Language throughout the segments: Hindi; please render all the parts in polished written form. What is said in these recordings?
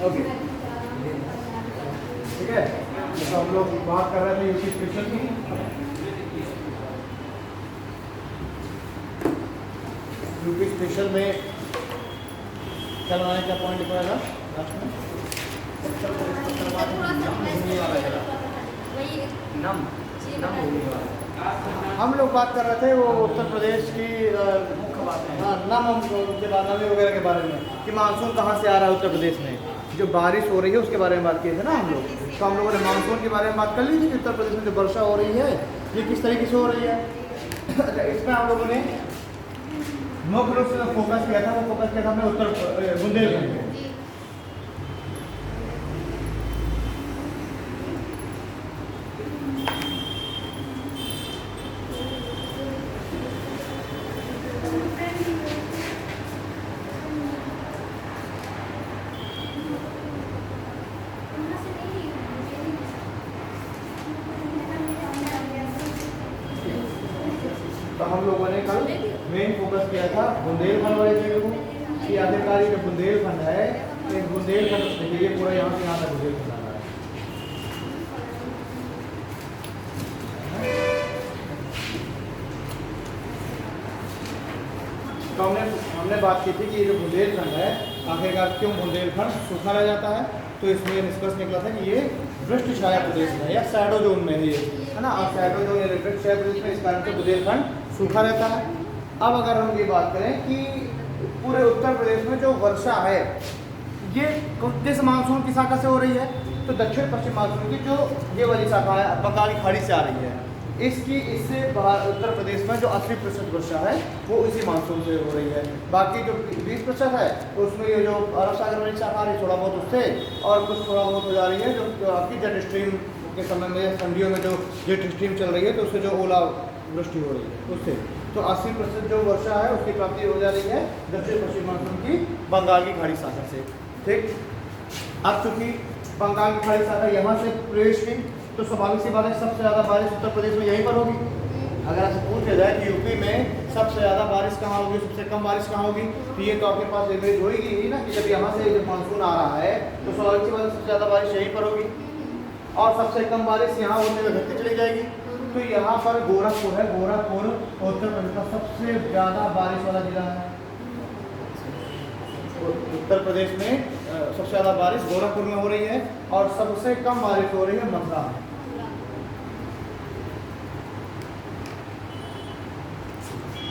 ओके, ठीक है। तो हम लोग बात कर रहे थे यूपी स्पेशल की। यूपी स्पेशल में क्या बनाया, क्या पॉइंट लिखा था लास्ट में? हम लोग बात कर रहे थे वो उत्तर प्रदेश की मुख्य बातें, हाँ, नम के नमी वगैरह के बारे में कि मानसून कहाँ से आ रहा है उत्तर प्रदेश में, जो बारिश हो रही है उसके बारे में बात किए थे ना हम लोग। तो हम लोगों ने मानसून के बारे में बात कर ली थी कि उत्तर प्रदेश में जो वर्षा हो रही है ये किस तरीके से हो रही है। इसमें हम लोगों ने मुख्य रूप से फोकस किया था, वो फोकस किया था हमने उत्तर बुंदेलखंड पे। तो हम लोगों ने कल मेन फोकस किया था बुंदेलखंड वाले जगह को कि आखिरकार ये जो बुंदेलखंड है, ये बुंदेलखंड देखिए पूरा यहाँ से यहाँ तक बुंदेलखंड आ रहा है। तो हमने बात की थी कि ये जो बुंदेलखंड है आखिरकार क्यों बुंदेलखंड सूखा रह जाता है। तो इसमें निष्कर्ष निकला था कि ये वृष्टि छाया प्रदेश है या शैडो जोन में है ना। और शैडो जोन या वृष्टि छाया प्रदेश में इस कारण से बुंदेलखंड सूखा रहता है। अब अगर हम ये बात करें कि पूरे उत्तर प्रदेश में जो वर्षा है ये किस मानसून की शाखा से हो रही है, तो दक्षिण पश्चिम मानसून की जो ये वाली शाखा है बंगाल की खाड़ी से आ रही है। इससे उत्तर प्रदेश में जो 80% वर्षा है वो इसी मानसून से हो रही है। बाकी जो 20% है उसमें ये जो अरब सागर वाली शाखा आ रही है थोड़ा बहुत उससे, और कुछ थोड़ा बहुत हो जा रही है जो आपकी जेट स्ट्रीम के समय में ठंडियों में जो जेट स्ट्रीम चल रही है तो उससे जो ओला वृष्टि हो रही है उससे। तो 80% जो वर्षा है उसकी प्राप्ति हो जा रही है दक्षिण पश्चिम मानसून की बंगाल की खाड़ी शाखा से। ठीक, अब चूंकि बंगाल की खाड़ी शाखा यहाँ से प्रवेश की तो स्वाभाविक सी बात है सबसे ज़्यादा बारिश उत्तर प्रदेश में यहीं पर होगी। अगर आपसे पूछा जाए कि यूपी में सबसे ज़्यादा बारिश कहाँ होगी, सबसे कम बारिश कहाँ होगी, तो ये तो आपके पास इमेज होगी ही ना कि जब यहाँ से जब मानसून आ रहा है तो स्वाभाविक सी बात है सबसे ज़्यादा बारिश यहीं पर होगी और सबसे कम बारिश यहाँ होने में घटती चली जाएगी। तो यहाँ पर गोरखपुर है, गोरखपुर उत्तर प्रदेश का सबसे ज़्यादा बारिश वाला जिला है। उत्तर प्रदेश में सबसे ज़्यादा बारिश गोरखपुर में हो रही है और सबसे कम बारिश हो रही है मथुरा में।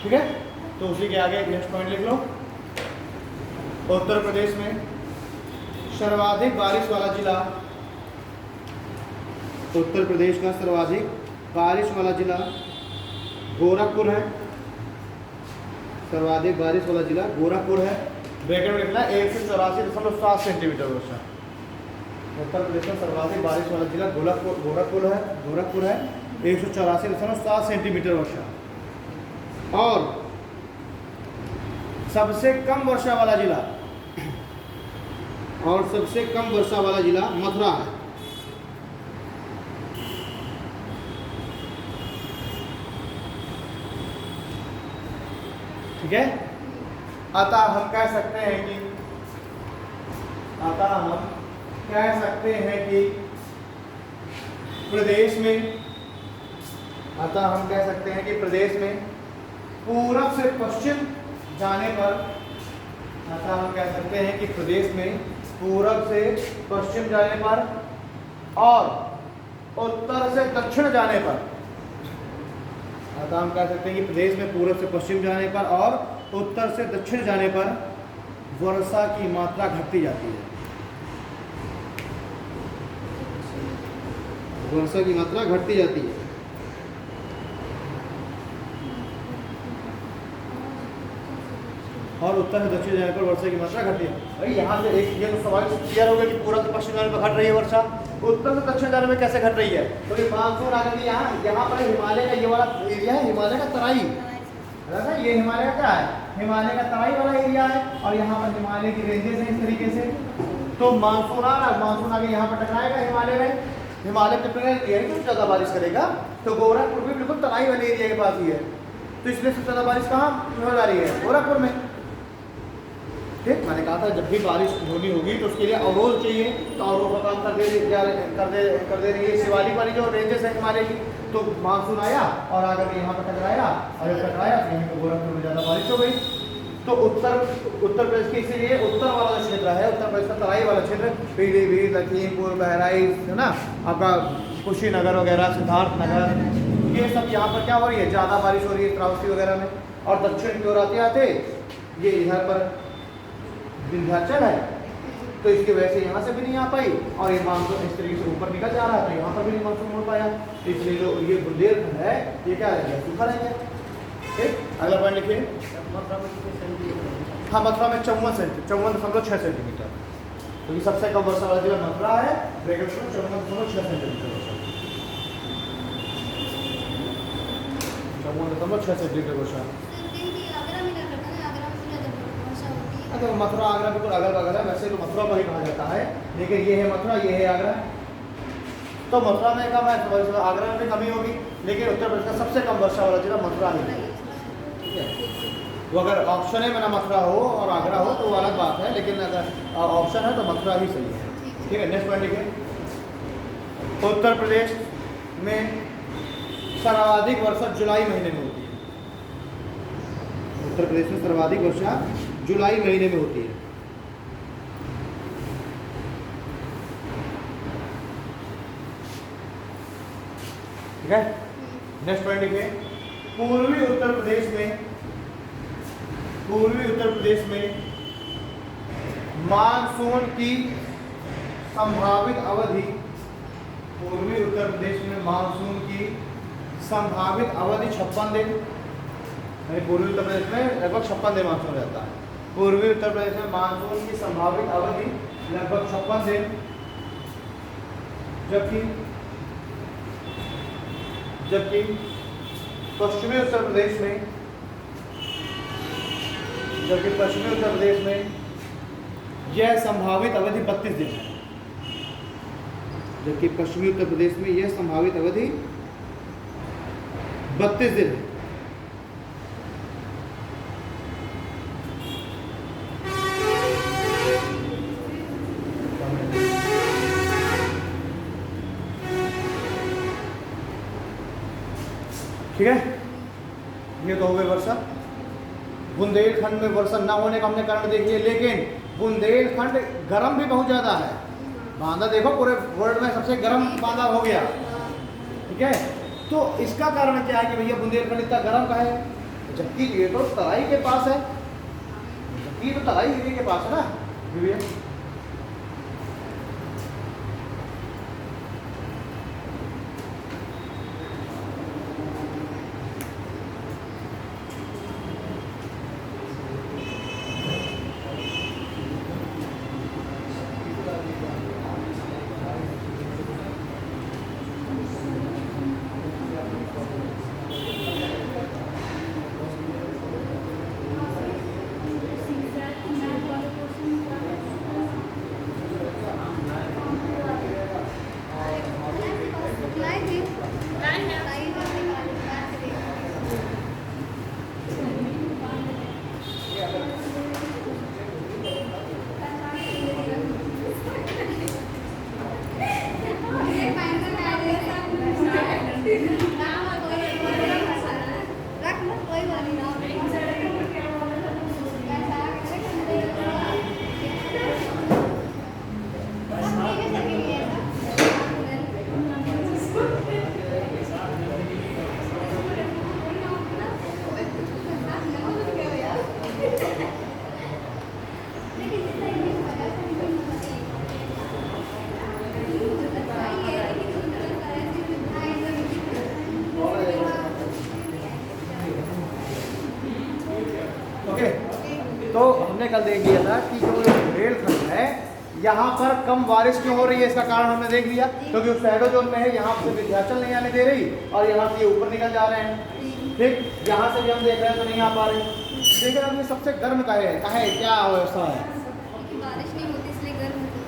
ठीक है, तो उसी के आगे नेक्स्ट पॉइंट लिख लो। उत्तर प्रदेश में सर्वाधिक बारिश वाला जिला, उत्तर प्रदेश का सर्वाधिक बारिश वाला जिला गोरखपुर है। सर्वाधिक बारिश वाला जिला गोरखपुर है। ब्रैकेट में लिखना 184.7 सेंटीमीटर वर्षा। उत्तर प्रदेश में सर्वाधिक बारिश वाला जिला गोरखपुर है 184.7 सेंटीमीटर वर्षा। और सबसे कम वर्षा वाला जिला मथुरा है। ठीक है, अतः हम कह सकते हैं कि प्रदेश में पूरब से पश्चिम जाने पर, और उत्तर से दक्षिण जाने पर, हम कह सकते हैं कि प्रदेश में पूरब से पश्चिम जाने पर और उत्तर से दक्षिण जाने पर वर्षा की मात्रा घटती जाती है। वर्षा की मात्रा घटती जाती है। और उत्तर से दक्षिण जाने पर वर्षा की मात्रा घटती है। भाई यहाँ से एक ये तो सवाल क्लियर हो गया कि पूरब से पश्चिम जाने पर घट रही है वर्षा, उत्तर से दक्षिण जाने में कैसे घट रही है। तो ये मानसून आ गई यहाँ पर हिमालय का ये वाला एरिया है, हिमालय का तराई है। ये हिमालय का क्या है, हिमालय का तराई वाला एरिया है और यहाँ पर हिमालय की रेंजेस हैं इस तरीके से। तो मानसून आ रहा है, मानसून आगे यहाँ पर टकराएगा हिमालय में, हिमालय के एरिया में ज़्यादा बारिश करेगा। तो गोरखपुर भी बिल्कुल तराई वाले एरिया के पास ही है, तो इसलिए सबसे ज़्यादा बारिश कहाँ हो जा रही है, गोरखपुर में। ठीक, मैंने कहा था जब भी बारिश होनी होगी तो उसके लिए अवरोध चाहिए, तो अवरोध का काम कर दे रही है शिवालिक वाली जो रेंजेस है हिमालय की। तो मानसून आया और आकर के यहाँ पर टकराया, और जब टकराया तो यहीं पर गोरखपुर में ज़्यादा बारिश हो गई। तो उत्तर प्रदेश के इसीलिए उत्तर वाला जो क्षेत्र है, उत्तर प्रदेश का तराई वाला क्षेत्र, पीलीभीत, लखीमपुर, बहराइच, है ना, आपका कुशीनगर वगैरह, सिद्धार्थनगर, ये सब यहाँ पर क्या हो रही है, ज़्यादा बारिश हो रही है श्रावस्ती वगैरह में। और दक्षिण की ओर आते आते ये इधर पर विंध्याचल है, तो इसकी वजह से यहाँ से भी नहीं आ पाई, और ये मानसून इस तरीके से ऊपर निकल जा रहा है, तो यहाँ पर भी नहीं मानसून हो पाया। इसलिए जो ये बुंदेलखंड है ये क्या रहेगा, सूखा रहेगा। ठीक, अगला पॉइंट लिखिए। हाँ, मथुरा में 54.6 सेंटीमीटर, क्योंकि सबसे कम वर्षा वाला जिला मथुरा है, ब्रैकेट में 54.6 सेंटीमीटर वर्षा, 54.6 सेंटीमीटर वर्षा। तो मथुरा आगरा बिल्कुल अगल बगल है, वैसे तो मथुरा पर ही कहा जाता है, लेकिन ये है मथुरा, ये है आगरा। तो मथुरा में कम है, तो आगरा में कमी होगी, लेकिन उत्तर प्रदेश का सबसे कम वर्षा वाला जिला मथुरा ही है। ठीक है, वो अगर ऑप्शन है में ना मथुरा हो और आगरा हो तो वो अलग बात है, लेकिन अगर ऑप्शन है तो मथुरा ही सही है। ठीक है, नेक्स्ट पॉइंट लिखिए। उत्तर प्रदेश में सर्वाधिक वर्षा जुलाई महीने में होती है। उत्तर प्रदेश में सर्वाधिक वर्षा जुलाई महीने में होती है। ठीक है, नेक्स्ट पॉइंट लिखिए। पूर्वी उत्तर प्रदेश में मानसून की संभावित अवधि, पूर्वी उत्तर प्रदेश में मानसून की संभावित अवधि 56 दिन। पूर्वी उत्तर प्रदेश में लगभग 56 दिन मानसून रहता है। पूर्वी उत्तर प्रदेश में मानसून की संभावित अवधि लगभग 56 दिन, जबकि पश्चिमी उत्तर प्रदेश में यह संभावित अवधि 32 दिन है। जबकि पश्चिमी उत्तर प्रदेश में यह संभावित अवधि 32 दिन है। ठीक है, ये तो हो गई वर्षा। बुंदेलखंड में वर्षा न होने का हमने कारण देखिए, लेकिन बुंदेलखंड गर्म भी बहुत ज़्यादा है। बांदा देखो पूरे वर्ल्ड में सबसे गर्म बांदा हो गया। ठीक है, तो इसका कारण क्या है कि भैया बुंदेलखंड इतना गर्म का है, जबकि ये तो तराई के पास है, जबकि तो तराई एरिया के पास है ना भैया। तो हमने कल देख लिया था कि जो बुंदेलखंड है यहाँ पर कम बारिश क्यों हो रही है, इसका कारण हमने देख लिया, क्योंकि उस शैडो जोन में है, यहाँ से विंध्याचल नहीं आने दे रही और यहाँ से ऊपर निकल जा रहे हैं। ठीक, यहाँ से भी हम देख रहे हैं तो नहीं आ पा रहे। लेकिन अब ये सबसे गर्म का है, क्या व्यवस्था है, बारिश नहीं होती इसलिए गर्म होती है।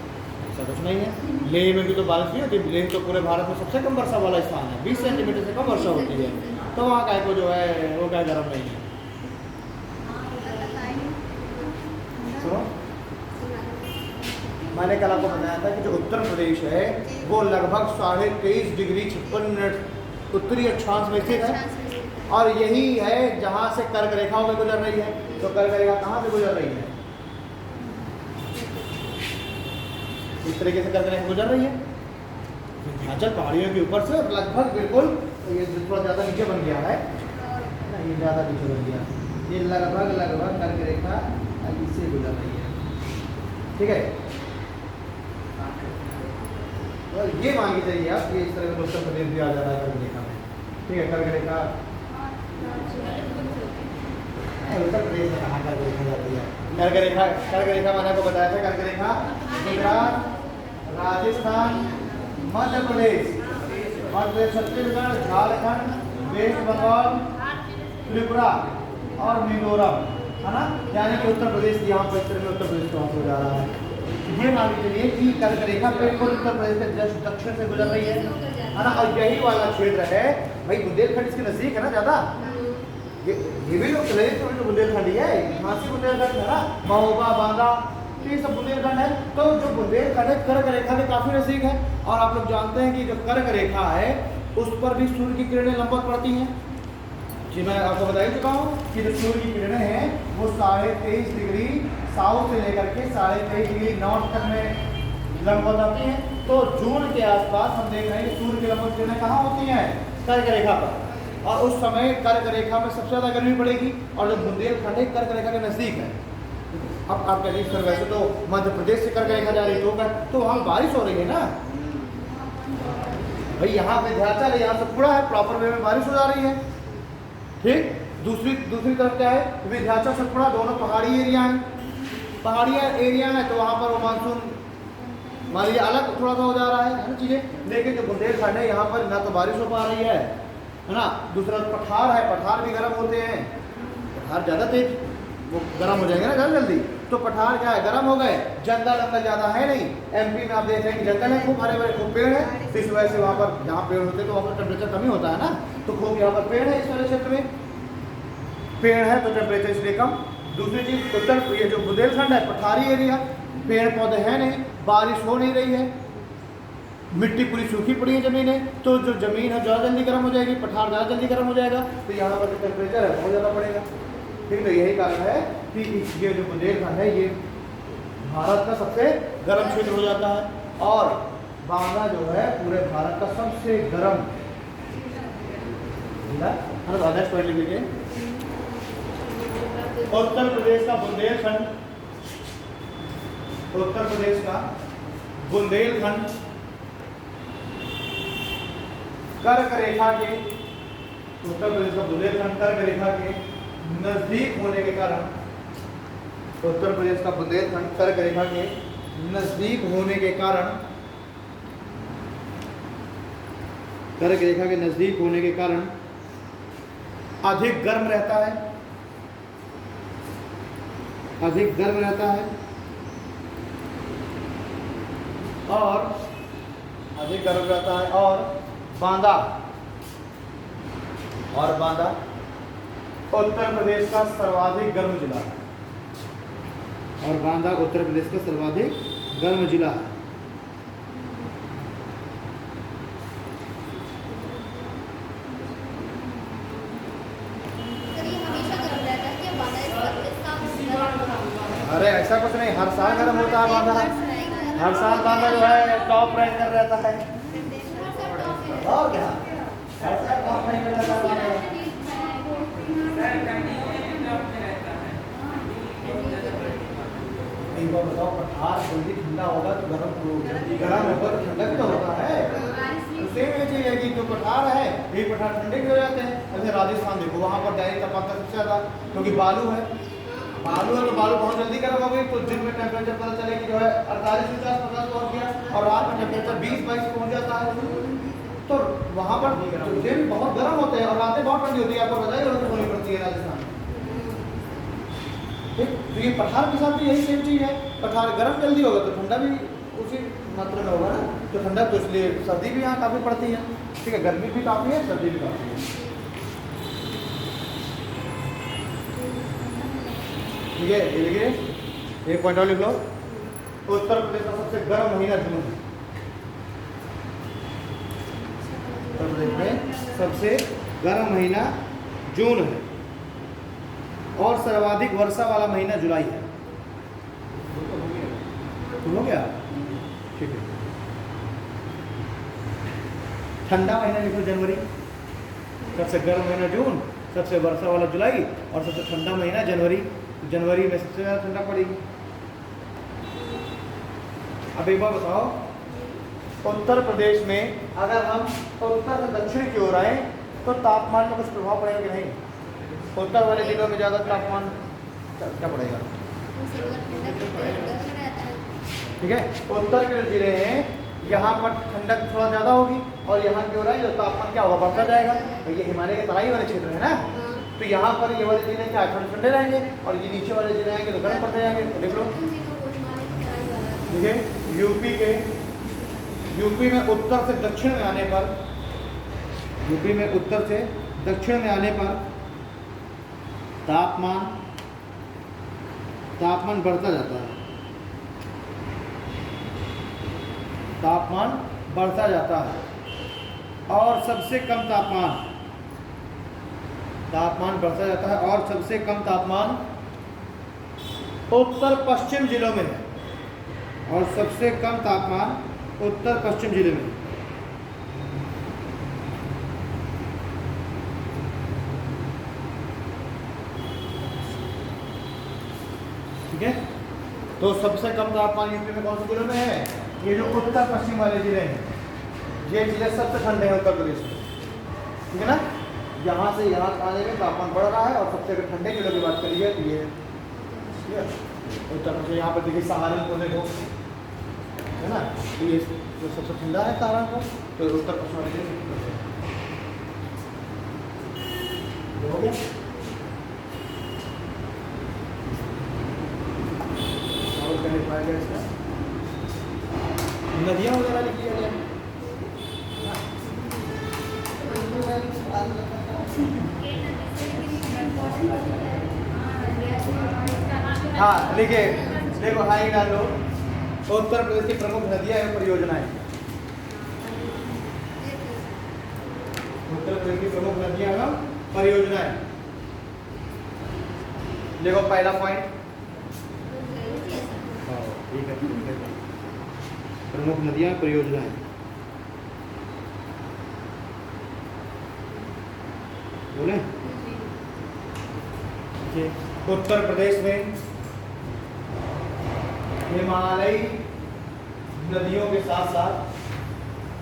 ऐसा कुछ नहीं है। लेह में भी तो बारिश नहीं होती, लेह तो पूरे भारत में सबसे कम वर्षा वाला स्थान है, 20 सेंटीमीटर से कम वर्षा होती है, तो वहाँ का को जो है वो क्या गर्म नहीं है। हाँ, पता नहीं। सुनो मैंने कल आपको बताया था कि जो उत्तर प्रदेश है वो लगभग 23.5 डिग्री 56 मिनट उत्तरी अक्षांश में स्थित है, और यही है जहाँ से कर्क रेखाओं में गुजर रही है। तो कर्क रेखा कहाँ से गुजर रही है? इस तरीके से कर्क रेखा गुजर रही है हिमाचल पहाड़ियों के ऊपर से लगभग बिल्कुल, ये थोड़ा ज़्यादा नीचे बन गया है ना, ये ज़्यादा नीचे बन गया, ये लगभग कर्क रेखा इससे गुजर रही है, ठीक है। और ये मान के चलिए आप, ये इस तरह का उत्तर प्रदेश भी आ जा रहा है कर्क रेखा में, ठीक है। कर्क रेखा उत्तर प्रदेश में कहाँ कर्क रेखा जाती है? कर्क रेखा मैंने आपको बताया था, कर्क रेखा गुजरात, राजस्थान, मध्य प्रदेश, छत्तीसगढ़, झारखंड, वेस्ट बंगाल, त्रिपुरा और मिजोरम, है ना। यानी कि उत्तर प्रदेश यहाँ पर उत्तर में उत्तर प्रदेश क्रॉस हो जा रहा है। ये मान के चलिए कि कर्क रेखा बिल्कुल उत्तर प्रदेश के जस्ट दक्षिण से गुजर रही है ना, और यही वाला क्षेत्र है भाई, बुंदेलखंड इसके नजदीक है ना ज़्यादा। ये भी लोग चले तो बुंदेलखंड ही है, झांसी बुंदेलखंड है ना, महोबा, बांदा, तो ये सब बुंदेलखंड है। तो जो बुंदेलखंड है कर्क रेखा के काफ़ी नज़दीक है, और आप लोग जानते हैं कि जो कर्क रेखा है उस पर भी सूर्य की किरणें लंबवत पड़ती हैं। जी मैं आपको बता ही चुका हूँ कि जो सूर्य की किरणें हैं वो 23.5 डिग्री साउथ से लेकर के 23.5 डिग्री नॉर्थ तक में लंबवत आती हैं। तो जून के आसपास हम देख रहे हैं कि सूर्य की लंबवत किरणें कहाँ होती हैं? कर्क रेखा पर, और उस समय कर्क रेखा में सबसे ज़्यादा गर्मी पड़ेगी, और जो बुंदेलखंड है कर्क रेखा के नज़दीक है। अब आप कहिए सर वैसे तो मध्य प्रदेश से कर्क रेखा जा रही तो वहाँ बारिश हो रही है ना भाई, यहाँ विंध्याचल है, यहाँ सतपुड़ा है, प्रॉपर वे में बारिश हो जा रही है, ठीक। दूसरी तरफ क्या है? विंध्याचल सतपुड़ा दोनों पहाड़ी एरिया हैं, पहाड़ी एरिया है, तो वहाँ पर वो मानसून मान लीजिए अलग थोड़ा सा हो जा रहा है ना चीज़ें। लेकिन जो बुंदेलखंड है यहाँ पर ना तो बारिश हो पा रही है ना, दूसरा पठार है, पठार भी गर्म होते हैं, पठार ज़्यादा तेज वो गर्म हो जाएंगे ना ज़्यादा जल्दी, तो पठार क्या है गर्म हो गए। जंगल अंगल ज़्यादा है नहीं, एमपी में आप देख रहे हैं कि जंगल है, खूब हरे भरे खूब पेड़ है, तो इस वजह से वहाँ पर जहाँ पेड़ होते हैं तो वहाँ पर टेम्परेचर कमी होता है ना, तो खूब यहाँ पर पेड़ है, इस वाले क्षेत्र में पेड़ है तो टेम्परेचर इसलिए कम। दूसरी चीज़ उत्तर ये जो बुंदेलखंड है पठारी एरिया, पेड़ पौधे हैं नहीं, बारिश हो नहीं रही है, मिट्टी पूरी सूखी पड़ी है ज़मीनें, तो जो ज़मीन है ज़्यादा जल्दी गर्म हो जाएगी, पठार ज़्यादा जल्दी गर्म हो जाएगा, तो यहाँ पर जो टेम्परेचर है बहुत ज़्यादा पड़ेगा, ठीक। तो यही कारण है कि ये जो बुंदेलखंड है ये भारत का सबसे गर्म क्षेत्र हो जाता है, और बांदा जो है पूरे भारत का सबसे गर्म जिला। नेक्स्ट पॉइंट लिख लीजिए, उत्तर प्रदेश का बुंदेलखंड, उत्तर प्रदेश का बुंदेलखंड कर्क रेखा के, उत्तर प्रदेश का बुंदेलखंड कर्क रेखा के नजदीक होने के कारण, उत्तर प्रदेश का बुंदेलखंड कर्क रेखा के नजदीक होने के कारण, कर्क रेखा के नजदीक होने के कारण अधिक गर्म रहता है, अधिक गर्म रहता है, और अधिक गर्म रहता है, और बांदा उत्तर प्रदेश का सर्वाधिक गर्म जिला है, और बांदा उत्तर प्रदेश का सर्वाधिक गर्म जिला है। अरे ऐसा कुछ नहीं, हर साल गर्म होता है बांदा, हर साल बांदा जो है टॉप रैंक कर रहता है, और क्या ऐसा टॉप रैंक कर रहता है। एक बार बताओ, पठार जल्दी ठंडा होगा तो गर्म होगा तो ठंडा भी तो होता है, सेम ये चीज़ है कि जो पठार है ये पठार ठंडे भी हो जाते हैं। जैसे राजस्थान देखो, वहाँ पर डायरेक्ट तापमान सबसे ज़्यादा, क्योंकि बालू है, तो बालू बहुत जल्दी गर्म हो गई, तो दिन में टेम्परेचर पता चले कि जो है 48 से 50 पहुँच गया, और रात में टेम्परेचर 20-22 पहुँच जाता है। तो वहाँ पर दिन बहुत गर्म होते हैं और रातें बहुत ठंडी होती है, आपको बताइए जरूरत होनी पड़ती है राजस्थान में, ठीक। तो ये पठार के साथ भी यही सेम चीज़ है, पठार गर्म जल्दी होगा तो ठंडा भी उसी मात्रा में होगा ना, तो ठंडा तो इसलिए सर्दी भी यहाँ काफ़ी पड़ती है, ठीक है, गर्मी भी काफ़ी है, सर्दी भी काफ़ी है, ठीक है। ये देखिए एक पॉइंट और लिख लो, उत्तर प्रदेश का सबसे गर्म महीना जून है। उत्तर प्रदेश में सबसे गर्म महीना जून है और सर्वाधिक वर्षा वाला महीना जुलाई है। तो हो गया, ठीक है। ठंडा महीना लिखो जनवरी, सबसे गर्म महीना जून, सबसे वर्षा वाला जुलाई और सबसे ठंडा महीना जनवरी। जनवरी में सबसे ज़्यादा ठंडा पड़ेगी। अब एक बार बताओ, उत्तर प्रदेश में अगर हम उत्तर से दक्षिण की ओर आए तो तापमान में कुछ प्रभाव पड़ेगा कि नहीं? उत्तर वाले जिलों में ज़्यादा तापमान क्या पड़ेगा? ठीक है, उत्तर के जो जिले हैं यहाँ पर ठंडक थोड़ा ज़्यादा होगी और यहाँ की ओर आए तो तापमान क्या होगा? बढ़ता जाएगा। तो ये हिमालय के तराई वाले क्षेत्र है ना, तो यहाँ पर ये वाले जिले क्या ठंडे ठंडे रहेंगे और ये नीचे वाले जिले आएंगे तो गर्म पड़ते जाएंगे। देख लो, देखिए यूपी में उत्तर से दक्षिण में आने पर, यूपी में उत्तर से दक्षिण में आने पर तापमान बढ़ता जाता है। तापमान बढ़ता जाता है और सबसे कम तापमान बढ़ता जाता है और सबसे कम तापमान उत्तर पश्चिम जिलों में है और सबसे कम तापमान उत्तर पश्चिम जिले में। ठीक है, तो सबसे कम तापमान यूपी में कौन से जिलों में है? ये जो उत्तर पश्चिम वाले जिले हैं, ये जिले सबसे ठंडे हैं उत्तर प्रदेश में। ठीक है ना, यहाँ से यहाँ आने में तापमान बढ़ रहा है और सबसे अगर ठंडे जिलों की बात करिए तो ये उत्तर प्रदेश। यहाँ पर देखिए सहारनपुर देखो, है ना, ये जो सबसे ठंडा है सहारनपुर, तो उत्तर पश्चिम वाले जिले हो गया। और क्या लिखवाया गया इसका? नदियाँ वगैरह लिख दिया गया। हाँ देखिए, देखो हाई डालो, उत्तर प्रदेश की प्रमुख नदियाँ एवं परियोजनाएं। उत्तर प्रदेश की प्रमुख नदियाँ एवं परियोजनाएं। देखो पहला पॉइंट, ठीक है, प्रमुख नदियाँ परियोजनाएं। बोले उत्तर प्रदेश में हिमालयी नदियों के साथ साथ,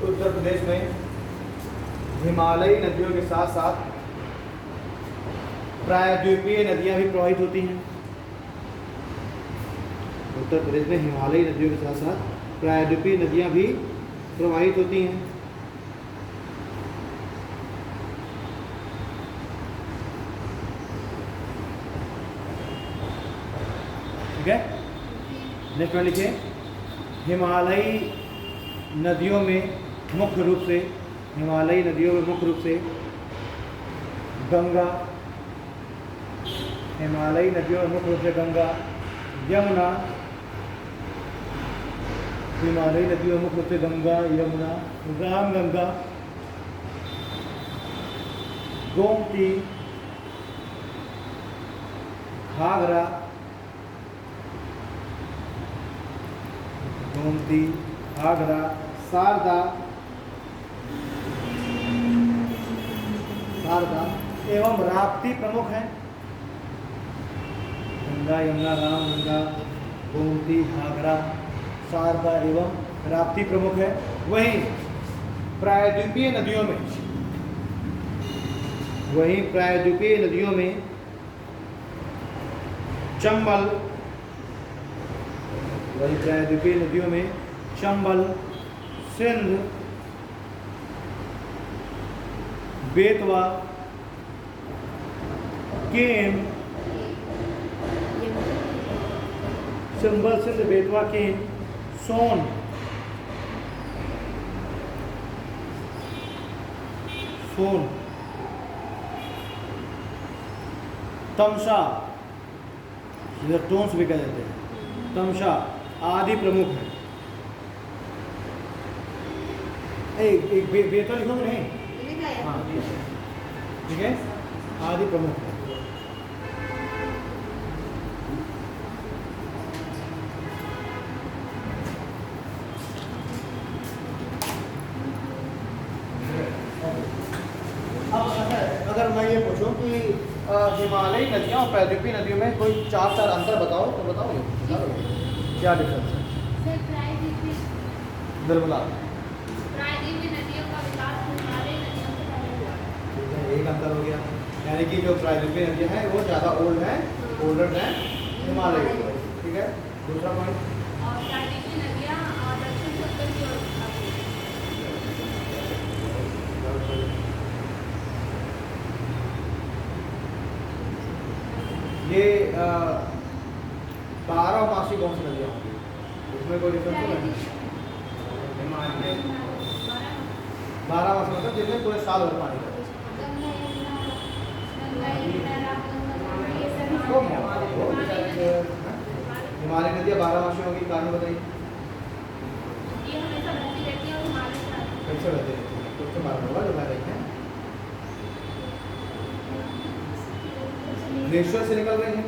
उत्तर प्रदेश में हिमालयी नदियों के साथ साथ प्रायद्वीपीय नदियां भी प्रवाहित होती हैं। उत्तर प्रदेश में हिमालयी नदियों के साथ साथ प्रायद्वीपीय नदियां भी प्रवाहित होती हैं। ठीक है, नेक्स्ट वन लिखिए, हिमालयी नदियों में मुख्य रूप से, हिमालयी नदियों में मुख्य रूप से गंगा, हिमालयी नदियों में मुख्य रूप से गंगा, यमुना, हिमालयी नदियों में मुख्य रूप से गंगा, यमुना, रामगंगा, गोमती, घाघरा, गोमती, घाघरा, शारदा एवं राप्ती प्रमुख हैं। गंगा, यमुना, रामगंगा, गोमती, घाघरा, शारदा एवं राप्ती प्रमुख है। वहीं प्रायद्वीपीय नदियों में, चंबल, चंबल, सिंध, बेतवा, केन, चंबल, सिंध, बेतवा, केन, सोन, तमसा, इधर टोन्स भी कह देते हैं, तमसा, आदि प्रमुख है। एक बेटा लिखोगे नहीं? लिखा है। हाँ ठीक है, आदि प्रमुख है। अगर मैं ये पूछूं कि हिमालयी नदियाँ और प्रायद्वीपीय नदियों में कोई चार अंतर बताओ, तो बताओगे? क्या डिफरेंस है? सर प्रायद्वीपीय बिल्कुल नदियों का विकास हिमालयी नदियों से पहले हुआ। ठीक है, एक अंतर हो गया, यानी कि जो प्रायद्वीपीय नदियाँ हैं वो ज़्यादा ओल्ड हैं, ओल्डर हैं हिमालय की। ठीक है, दूसरा पॉइंट, और प्रायद्वीपीय नदियाँ दक्षिण से उत्तर की ओर आती हैं। ये 12 मासी कौन सी नदियाँ होंगी? इसमें कोई डिफरेंस है? 12 मासी मतलब जिनमें पूरे साल भर पानी रहता है। हिमालय नदियाँ 12 मासी होगी, कारण बताइए। ये हमेशा बहती रहती है और हिमालय से आती है। कैसे रहते हैं? कुछ तो मालूम होगा जो कह रहे हैं। ग्लेशियर से निकल रही हैं,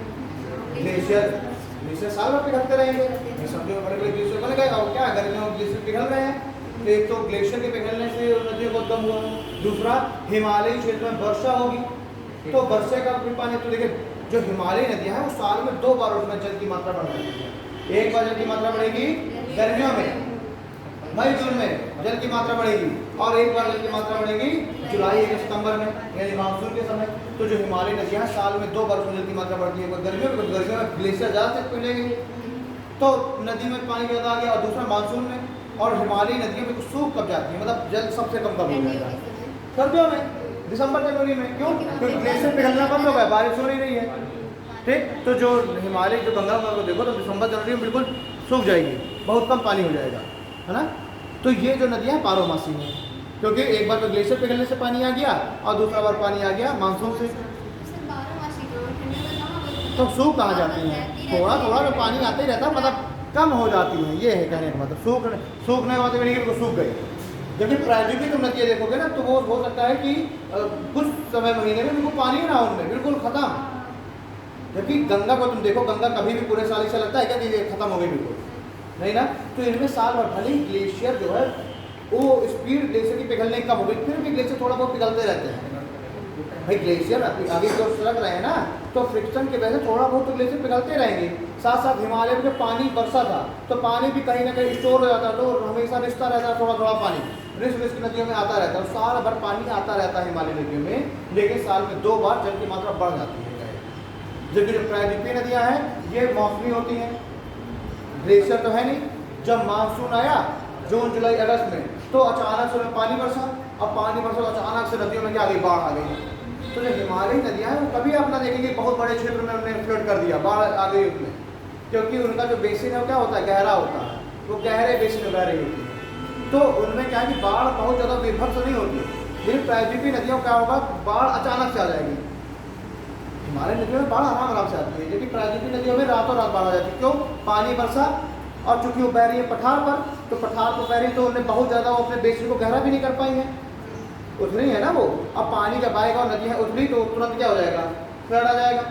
ग्लेशियर साल भर पिघलते रहेंगे। मैं समझो बड़े बड़े ग्लेशियर बन गए, और क्या गर्मियों में ग्लेशियर पिघल रहे हैं। तो एक तो ग्लेशियर के पिघलने से नदियों को उद्गम हुआ, दूसरा हिमालयी क्षेत्र में वर्षा होगी, तो वर्षा का भी पानी। तो देखिए जो हिमालयी नदियाँ हैं वो साल में 2 बार उसमें जल की मात्रा बढ़ जाती है। एक बार जल की मात्रा बढ़ेगी गर्मियों में, मई जून में जल की मात्रा बढ़ेगी, और एक बार जल की मात्रा बढ़ेगी जुलाई या सितंबर में, यानी मानसून के समय। तो जो हिमालयी नदियाँ हैं साल में 2 बार उसमें जल की मात्रा बढ़ती है, गर्मियों में ग्लेशियर ज़्यादा से पिघलेगी तो नदी में पानी ज़्यादा आ गया, और दूसरा मानसून में। और हिमालयी नदियों में सूख कब जाती है, मतलब जल सबसे कम हो जाता है सर्दियों में, दिसंबर जनवरी में। क्यों? क्योंकि ग्लेशियर पिघलना बंद हो गया, बारिश हो नहीं रही है। ठीक, तो जो हिमालय जो गंगा को देखो तो दिसंबर जनवरी में बिल्कुल सूख जाएगी, बहुत कम पानी हो जाएगा, है ना। तो ये जो नदियाँ हैं 12 मासी हैं, क्योंकि एक बार तो ग्लेशियर पिघलने से पानी आ गया, और दूसरा बार पानी आ गया मानसून से। तो सूख कहाँ जाती हैं? थोड़ा थोड़ा तो पानी आता ही रहता है, मतलब कम हो जाती हैं, ये है कहने का मतलब। सूखने के बाद बिल्कुल सूख गई। जबकि प्रायद्वीपीय तुम नदियाँ देखोगे ना, तो वो हो सकता है कि कुछ समय महीने में बिल्कुल पानी ना उनमें, बिल्कुल खत्म। जबकि गंगा को तुम देखो, गंगा कभी भी पूरे साल ऐसा लगता है क्या कि ये खत्म हो गई? बिल्कुल नहीं ना। तो इनमें साल भर भले ही ग्लेशियर जो है वो स्पीड ग्लेशियर की पिघलने कम हो गई, फिर भी ग्लेशियर थोड़ा बहुत पिघलते रहते हैं भाई। ग्लेशियर आगे की ओर सरक रहे हैं ना, तो फ्रिक्शन की वजह से थोड़ा बहुत तो ग्लेशियर पिघलते रहेंगे। साथ साथ हिमालय में जो पानी बरसा था, तो पानी भी कहीं ना कहीं स्टोर हो जाता, तो हमेशा रिश्ता रहता है, थोड़ा थोड़ा पानी रिस्क नदियों में आता रहता है, साल भर पानी आता रहता है हिमालय नदियों में, लेकिन साल में 2 बार जल की मात्रा बढ़ जाती है। जबकि जो प्रायद्वीपीय नदियाँ हैं ये मौसमी होती हैं, ग्लेशियर तो है नहीं। जब मानसून आया जून जुलाई अगस्त में, तो अचानक से पानी बरसा, अब पानी बरसा तो अचानक से नदियों में क्या आ गई? बाढ़ आ गई। तो जो हिमालयी नदियाँ हैं वो कभी अपना देखेंगे बहुत बड़े क्षेत्र में उन्होंने फ्लड कर दिया, बाढ़ आ गई उसमें, क्योंकि उनका जो बेसिन है वो क्या होता है? गहरा होता है, वो गहरे बेसिन में बह रही होती है, तो उनमें क्या है कि बाढ़ बहुत ज़्यादा विभत्स नहीं होती। लेकिन प्रायद्वीपीय नदियों क्या होगा? बाढ़ अचानक से आ जाएगी। हिमालय नदियों में बाढ़ आराम से आती है, जबकि प्रायद्वीपीय नदियों में रातों रात बाढ़ आ जाती है। क्यों? पानी बरसा, और चूंकि वो बह रही है पठार पर, तो पठार पर बह रही तो उन्हें बहुत ज़्यादा वो अपने बेसिन को गहरा भी नहीं कर पाई है, उतनी है ना वो। अब पानी जब आएगा और नदियाँ उतनी, तो तुरंत क्या हो जाएगा? फ्लड आ जाएगा।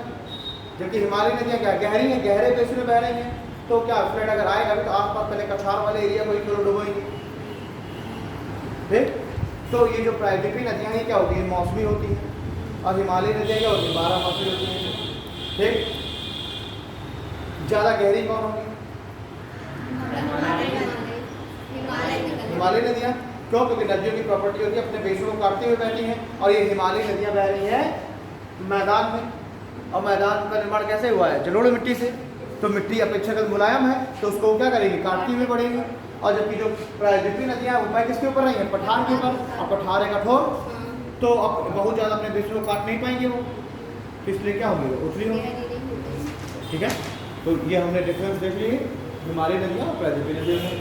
जबकि हिमालयी नदियाँ क्या गहरी हैं, गहरे बेसिन में बह रही हैं, तो क्या फ्लड अगर आएगा तो आसपास पहले कछार वाले एरिया को ही केवल डुबोएंगे। ठीक, तो ये जो प्रायद्वीपीय नदियाँ हैं क्या होती हैं? मौसमी होती हैं, और हिमालयी नदियाँ क्या होती हैं? 12 मासी होती हैं। ठीक, ज़्यादा गहरी कौन होगी? हिमालयी नदियाँ। क्यों? क्योंकि नदियों की प्रॉपर्टी होती है अपने बेसों को काटते हुए बहती हैं, और ये हिमालयी नदियाँ बह रही हैं मैदान में, और मैदान का निर्माण कैसे हुआ है? जलोढ़ मिट्टी से। तो मिट्टी अपेक्षाकृत मुलायम है, तो उसको क्या करेगी? काटती हुई बढ़ेगी। और जबकि जो प्रायद्वीपीय नदियाँ वो किसके ऊपर रही हैं? पठार के ऊपर, और पठार है कठोर, तो अब बहुत ज़्यादा अपने बेसों को काट नहीं पाएंगे वो, इसलिए क्या होगी? वो उथली होगी। ठीक है, तो ये हमने डिफरेंस देख लिए हिमालयी नदियाँ और प्रायद्वीपीय नदियों में।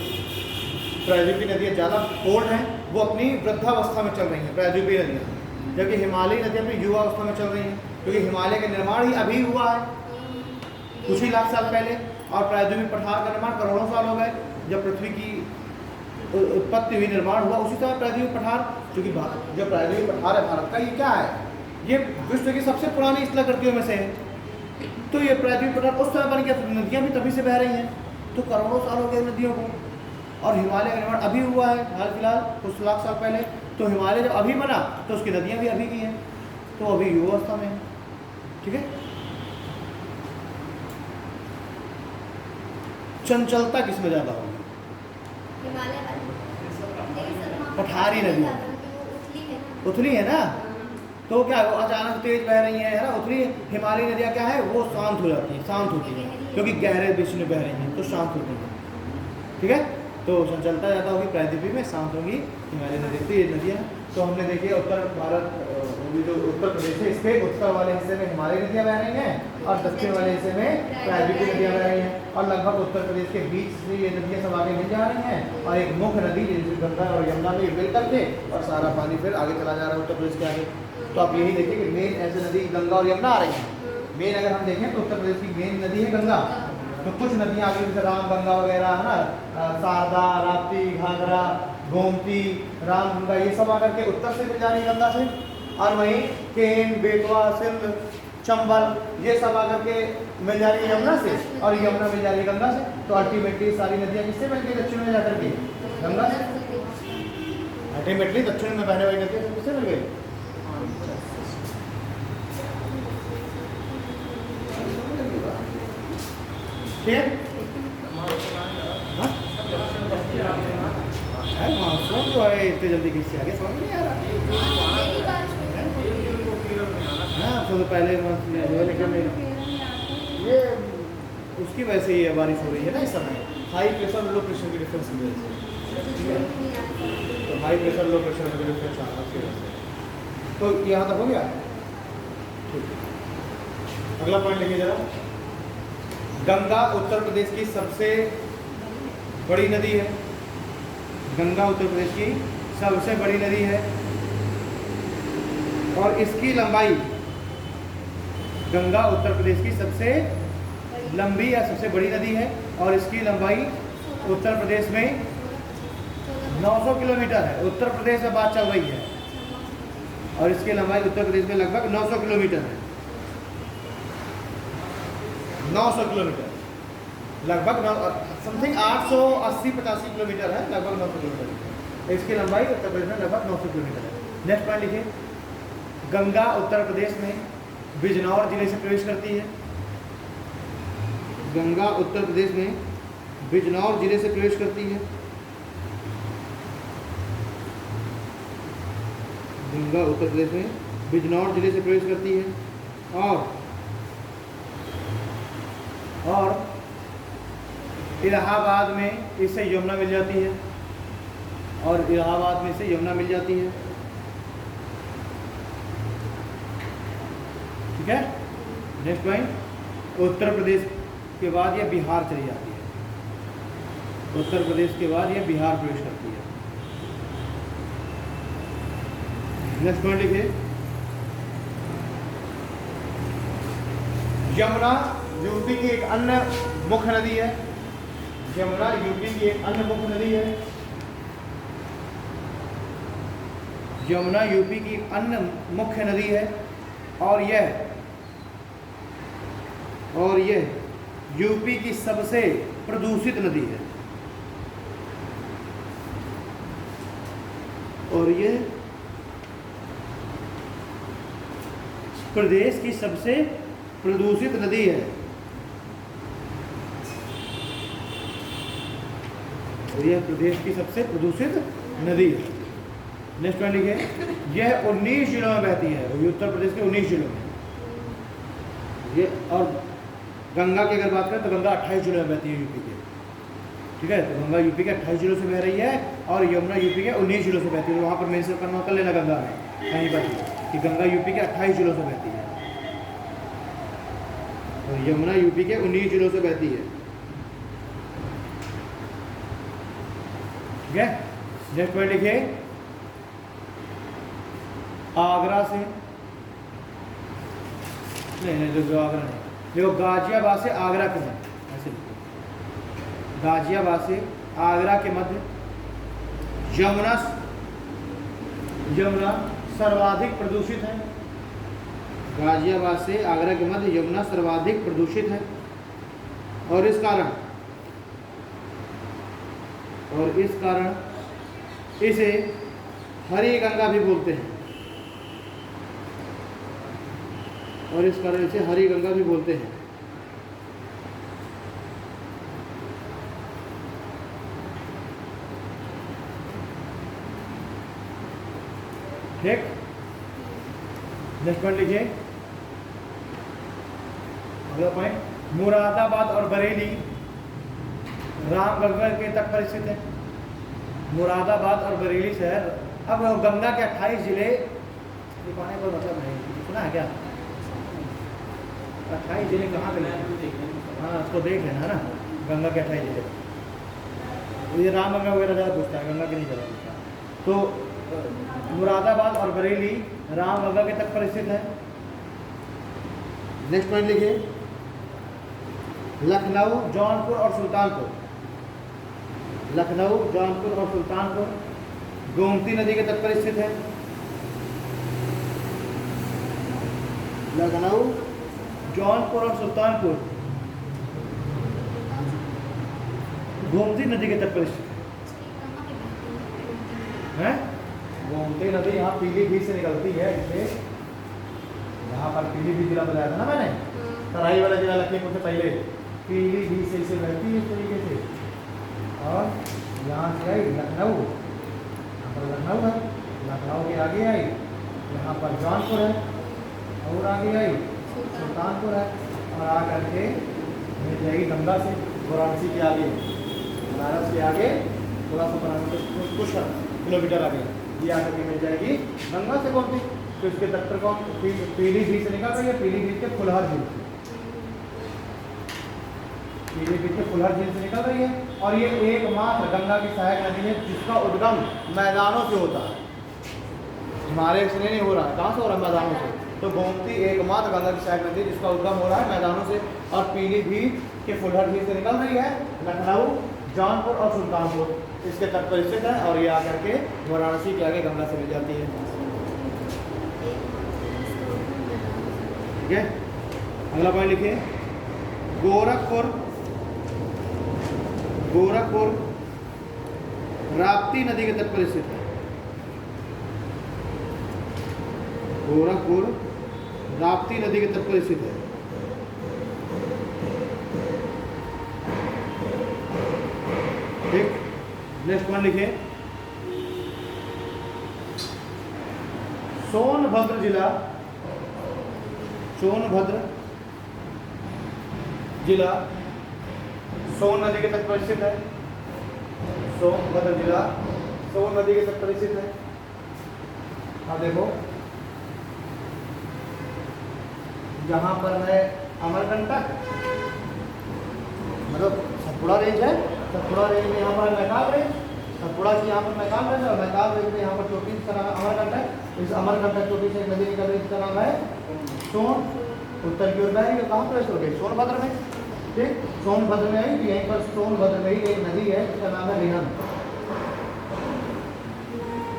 प्रायद्वीपीय नदियाँ ज़्यादा ओल्ड हैं, वो अपनी वृद्धावस्था में चल रही हैं प्रायद्वीपीय नदियाँ, जबकि हिमालयी नदियाँ अपनी युवावस्था में चल रही हैं, क्योंकि हिमालय का निर्माण ही अभी हुआ है कुछ ही लाख साल पहले। और प्रायद्वीपीय पठार का निर्माण करोड़ों साल हो गए। जब पृथ्वी की उत्पत्ति हुई, निर्माण हुआ, उसी समय प्रायद्वीपीय पठार, क्योंकि जो प्रायद्वीपीय पठार है भारत का, ये क्या है, ये विश्व की सबसे पुरानी स्थलाकृतियों में से है। तो ये प्रायद्वीपीय पठार उस समय बन गया, तो नदियाँ भी तभी से बह रही हैं, तो करोड़ों साल हो गए नदियों को। और हिमालय का निर्माण अभी हुआ है, हाल फिलहाल कुछ लाख साल पहले। तो हिमालय जब अभी बना तो उसकी नदियाँ भी अभी की हैं, तो अभी युवावस्था में है। ठीक है, चंचलता किसमें ज़्यादा होगी? पठारी नदी उथली है ना, तो क्या वो अचानक तेज बह रही है ना, उथली। हिमालयी नदियाँ क्या है, वो शांत हो जाती है, शांत होती है, क्योंकि गहरे विश्व में बह रही हैं तो शांत होती हैं। ठीक है, तो चंचलता ज़्यादा होगी प्रायद्वीपीय में, शांत होगी हिमालयी नदी। तो ये नदियाँ, तो हमने देखिए उत्तर भारत, जो उत्तर प्रदेश है, इसके उत्तर वाले हिस्से में हिमालयी नदियाँ बह रही हैं और दक्षिण वाले हिस्से में प्रायद्वीपीय नदियाँ बह रही हैं। और लगभग उत्तर प्रदेश के बीच से ये नदियाँ सब आगे मिल जा रही हैं, और एक मुख्य नदी जैसे गंगा और यमुना में मिल करके और सारा पानी फिर आगे चला जा रहा है उत्तर प्रदेश के आगे। तो आप यही देखिए कि मेन ऐसे नदी गंगा और यमुना आ रही हैं। मेन अगर हम देखें तो उत्तर प्रदेश की मेन नदी है गंगा। तो कुछ नदियाँ आगे जैसे राम गंगा वगैरह है ना, शारदा, राप्ती, घाघरा, गोमती, रामगंगा, ये सब आकर के उत्तर से मिल जा रही है गंगा से। और वहीं केन, बेतवा, सिंध, चंबल, ये सब आकर के मिल जा रही है यमुना से, और यमुना मिल जा रही है गंगा से। तो अल्टीमेटली सारी नदियाँ किससे मिल गई दक्षिण में जाकर के? गंगा से। अल्टीमेटली दक्षिण में बहने वाली नदियाँ किससे मिल गई? मानसून जो है इतने जल्दी किससे आगे समझ नहीं आ रहा। हाँ, तो पहले ये उसकी वजह से ये बारिश हो रही है ना इस समय, हाई प्रेशर लो प्रेशर की डिफरेंस की वजह से। तो हाई प्रेशर लो प्रेशर का डिफरेंस आ रहा है उसकी वजह से। तो यहाँ तक हो गया, ठीक है। अगला पॉइंट लिखिए जरा। गंगा उत्तर प्रदेश की सबसे बड़ी नदी है। गंगा उत्तर प्रदेश की सबसे बड़ी नदी है, और इसकी लंबाई, गंगा उत्तर प्रदेश की सबसे लंबी या सबसे बड़ी नदी है, और इसकी लंबाई उत्तर प्रदेश में 900 किलोमीटर है। उत्तर प्रदेश में बात चल रही है, और इसकी लंबाई उत्तर प्रदेश में लगभग 900 किलोमीटर है। 900 किलोमीटर, लगभग समथिंग 880-85 किलोमीटर है, लगभग 900 किलोमीटर। इसकी लंबाई उत्तर प्रदेश में लगभग 900 किलोमीटर है। नेक्स्ट पॉइंट लिखिए। गंगा उत्तर प्रदेश में बिजनौर जिले से प्रवेश करती है। गंगा उत्तर प्रदेश में बिजनौर जिले से प्रवेश करती है। गंगा उत्तर प्रदेश में बिजनौर जिले से प्रवेश करती है, और इलाहाबाद में इससे यमुना मिल जाती है, और इलाहाबाद में इससे यमुना मिल जाती है। ठीक है, नेक्स्ट पॉइंट। उत्तर प्रदेश के बाद यह बिहार चली जाती है। उत्तर प्रदेश के बाद यह बिहार प्रवेश करती है। नेक्स्ट पॉइंट लिखिए। यमुना यूपी की एक अन्य मुख्य नदी है। यमुना यूपी की एक अन्य मुख्य नदी है। यमुना यूपी की एक अन्य मुख्य नदी है, और यह यूपी की सबसे प्रदूषित नदी है। और यह प्रदेश की सबसे प्रदूषित नदी है। और यह प्रदेश की सबसे प्रदूषित नदी है। नेक्स्ट पॉइंट लिखिए। यह 19 जिलों में बहती है, उत्तर प्रदेश के 19 जिलों में। ये, और गंगा की अगर बात करें तो गंगा 28 जिलों में बहती है यूपी के। ठीक है, तो गंगा यूपी के 28 जिलों से बह रही है, और यमुना यूपी के 19 जिलों से बहती है। वहाँ पर मेंशन करना कर लेना गंगा में कहीं पर कि गंगा यूपी के 28 जिलों से बहती है, और यमुना यूपी के 19 जिलों से बहती है। ठीक है, नेक्स्ट पॉइंट लिखिए। आगरा से नहीं, जो आगरा नहीं, देखो गाजियाबाद से आगरा के हैं, ऐसे लिखो। गाजियाबाद से आगरा के मध्य यमुना सर्वाधिक प्रदूषित है। गाजियाबाद से आगरा के मध्य यमुना सर्वाधिक प्रदूषित है और इस कारण इसे हरी गंगा भी बोलते हैं और इस कारण इसे हरी गंगा भी बोलते हैं। ठीक, नेक्स्ट पॉइंट लिखिए। अगला पॉइंट, मुरादाबाद और बरेली रामगंगा के तट पर स्थित है। मुरादाबाद और बरेली शहर, अब गंगा के 28 जिले दिखाने का मतलब है, सुना है क्या? 28 जिले कहाँ पे? हाँ, उसको देख लेना है ना, गंगा के 28 जिले। ये रामगंगा वगैरह ज़्यादा पूछता है, गंगा के नहीं ज़्यादा पूछता। तो मुरादाबाद और बरेली रामगंगा के तट पर स्थित है। नेक्स्ट पॉइंट लिखिए, लखनऊ, जौनपुर और सुल्तानपुर। लखनऊ, जौनपुर और सुल्तानपुर गोमती नदी के तट पर स्थित है। लखनऊ, जौनपुर और सुल्तानपुर गोमती नदी के तट पर स्थित है। गोमती नदी यहाँ पीलीभीत से निकलती है, इसलिए यहाँ पर पीलीभीत जिला बताया था ना मैंने, तराई वाला जिला लखीमपुर से पहले पीलीभीत से इसे बहती है इस तरीके से और यहाँ से आई लखनऊ, यहाँ पर लखनऊ है, लखनऊ के आगे आई यहाँ पर जौनपुर है और आगे आई सुल्तानपुर है और आ करके मिल जाएगी गंगा से वाराणसी के आगे, बनारस के आगे थोड़ा सा कुछ किलोमीटर आगे ये आकर के मिल जाएगी गंगा से। कौन सी? तो इसके तट पर कौन? पीलीभीत से निकल रही है, पीलीभीत के फुलहर झील से, पीलीभीत के फुलहर झील से निकल रही है और ये एकमात्र गंगा की सहायक नदी है जिसका उद्गम मैदानों से होता है, हमारे से नहीं हो रहा है। कहाँ से हो रहा है? मैदानों से। तो गोमती एकमात्र गंगा की सहायक नदी जिसका उद्गम हो रहा है मैदानों से और पीलीभीत के फुलहर झील से निकल रही है। लखनऊ, जौनपुर और सुल्तानपुर इसके तट पर स्थित है और ये आकर के वाराणसी के आगे गंगा से मिल जाती है। ठीक है, अगला पॉइंट लिखिए, गोरखपुर राप्ती नदी के तट पर स्थित है। गोरखपुर राप्ती नदी के तट पर स्थित है। ठीक, नेक्स्ट पॉइंट लिखिए, सोनभद्र जिला सोन नदी के तट पर स्थित है। सोनभद्र जिला सोन नदी के तट पर स्थित है। हाँ देखो, यहाँ पर है अमरकंटक, मतलब सतपुड़ा रेंज है, सतपुड़ा रेंज में यहाँ पर मैकाब रेंज, सतपुड़ा की यहाँ पर मैकाब रेंज और मैकाब रेंज में यहाँ पर चोटी जिसका नाम है अमरकंटक। इस अमरकंटक चोटी से एक नदी निकल रही जिसका नाम है सोन, उत्तर की ओर बह रही है। कहाँ पर हो गई? सोनभद्र में। ठीक, सोनभद्र में आई, यहीं पर सोनभद्र में ही एक नदी है जिसका नाम है रिहंद,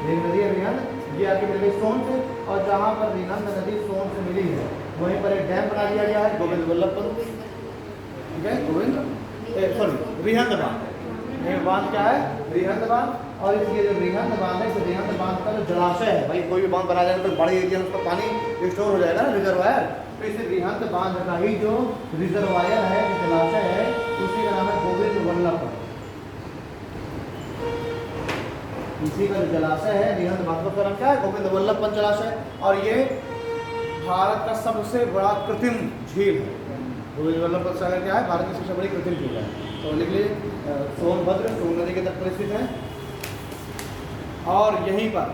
एक नदी है रिहंद, ये आके मिल गई सोन से और जहाँ पर रिहंद नदी सोन से मिली है वहीं पर एक डैम बना दिया गया है गोविंद वल्लभ पंत। ठीक है, रिहंद बांध, बांध क्या है? रिहंद बांध। और इसलिए जो रिहंद बांध है, इस रिहंद बांध का जो जलाशय है, भाई कोई भी बांध बनाया जाए तो बड़े एरिया में उसका पानी स्टोर हो जाएगा ना, रिजर्वायर। तो इस रिहंद बांध का ही जो रिजर्वायर है, जो जलाशय है, उसी का नाम है गोविंद वल्लभ पंत। इसी का जो जलाशय है रिहंद बांध का नाम क्या है? गोविंद वल्लभ पंत जलाशय। और ये भारत का सबसे बड़ा कृत्रिम झील है। गोविंद वल्लभ पंत सागर क्या है? भारत की सबसे बड़ी कृत्रिम झील है। तो लिख लीजिए, सोनभद्र सोन नदी के तट पर स्थित है और यहीं पर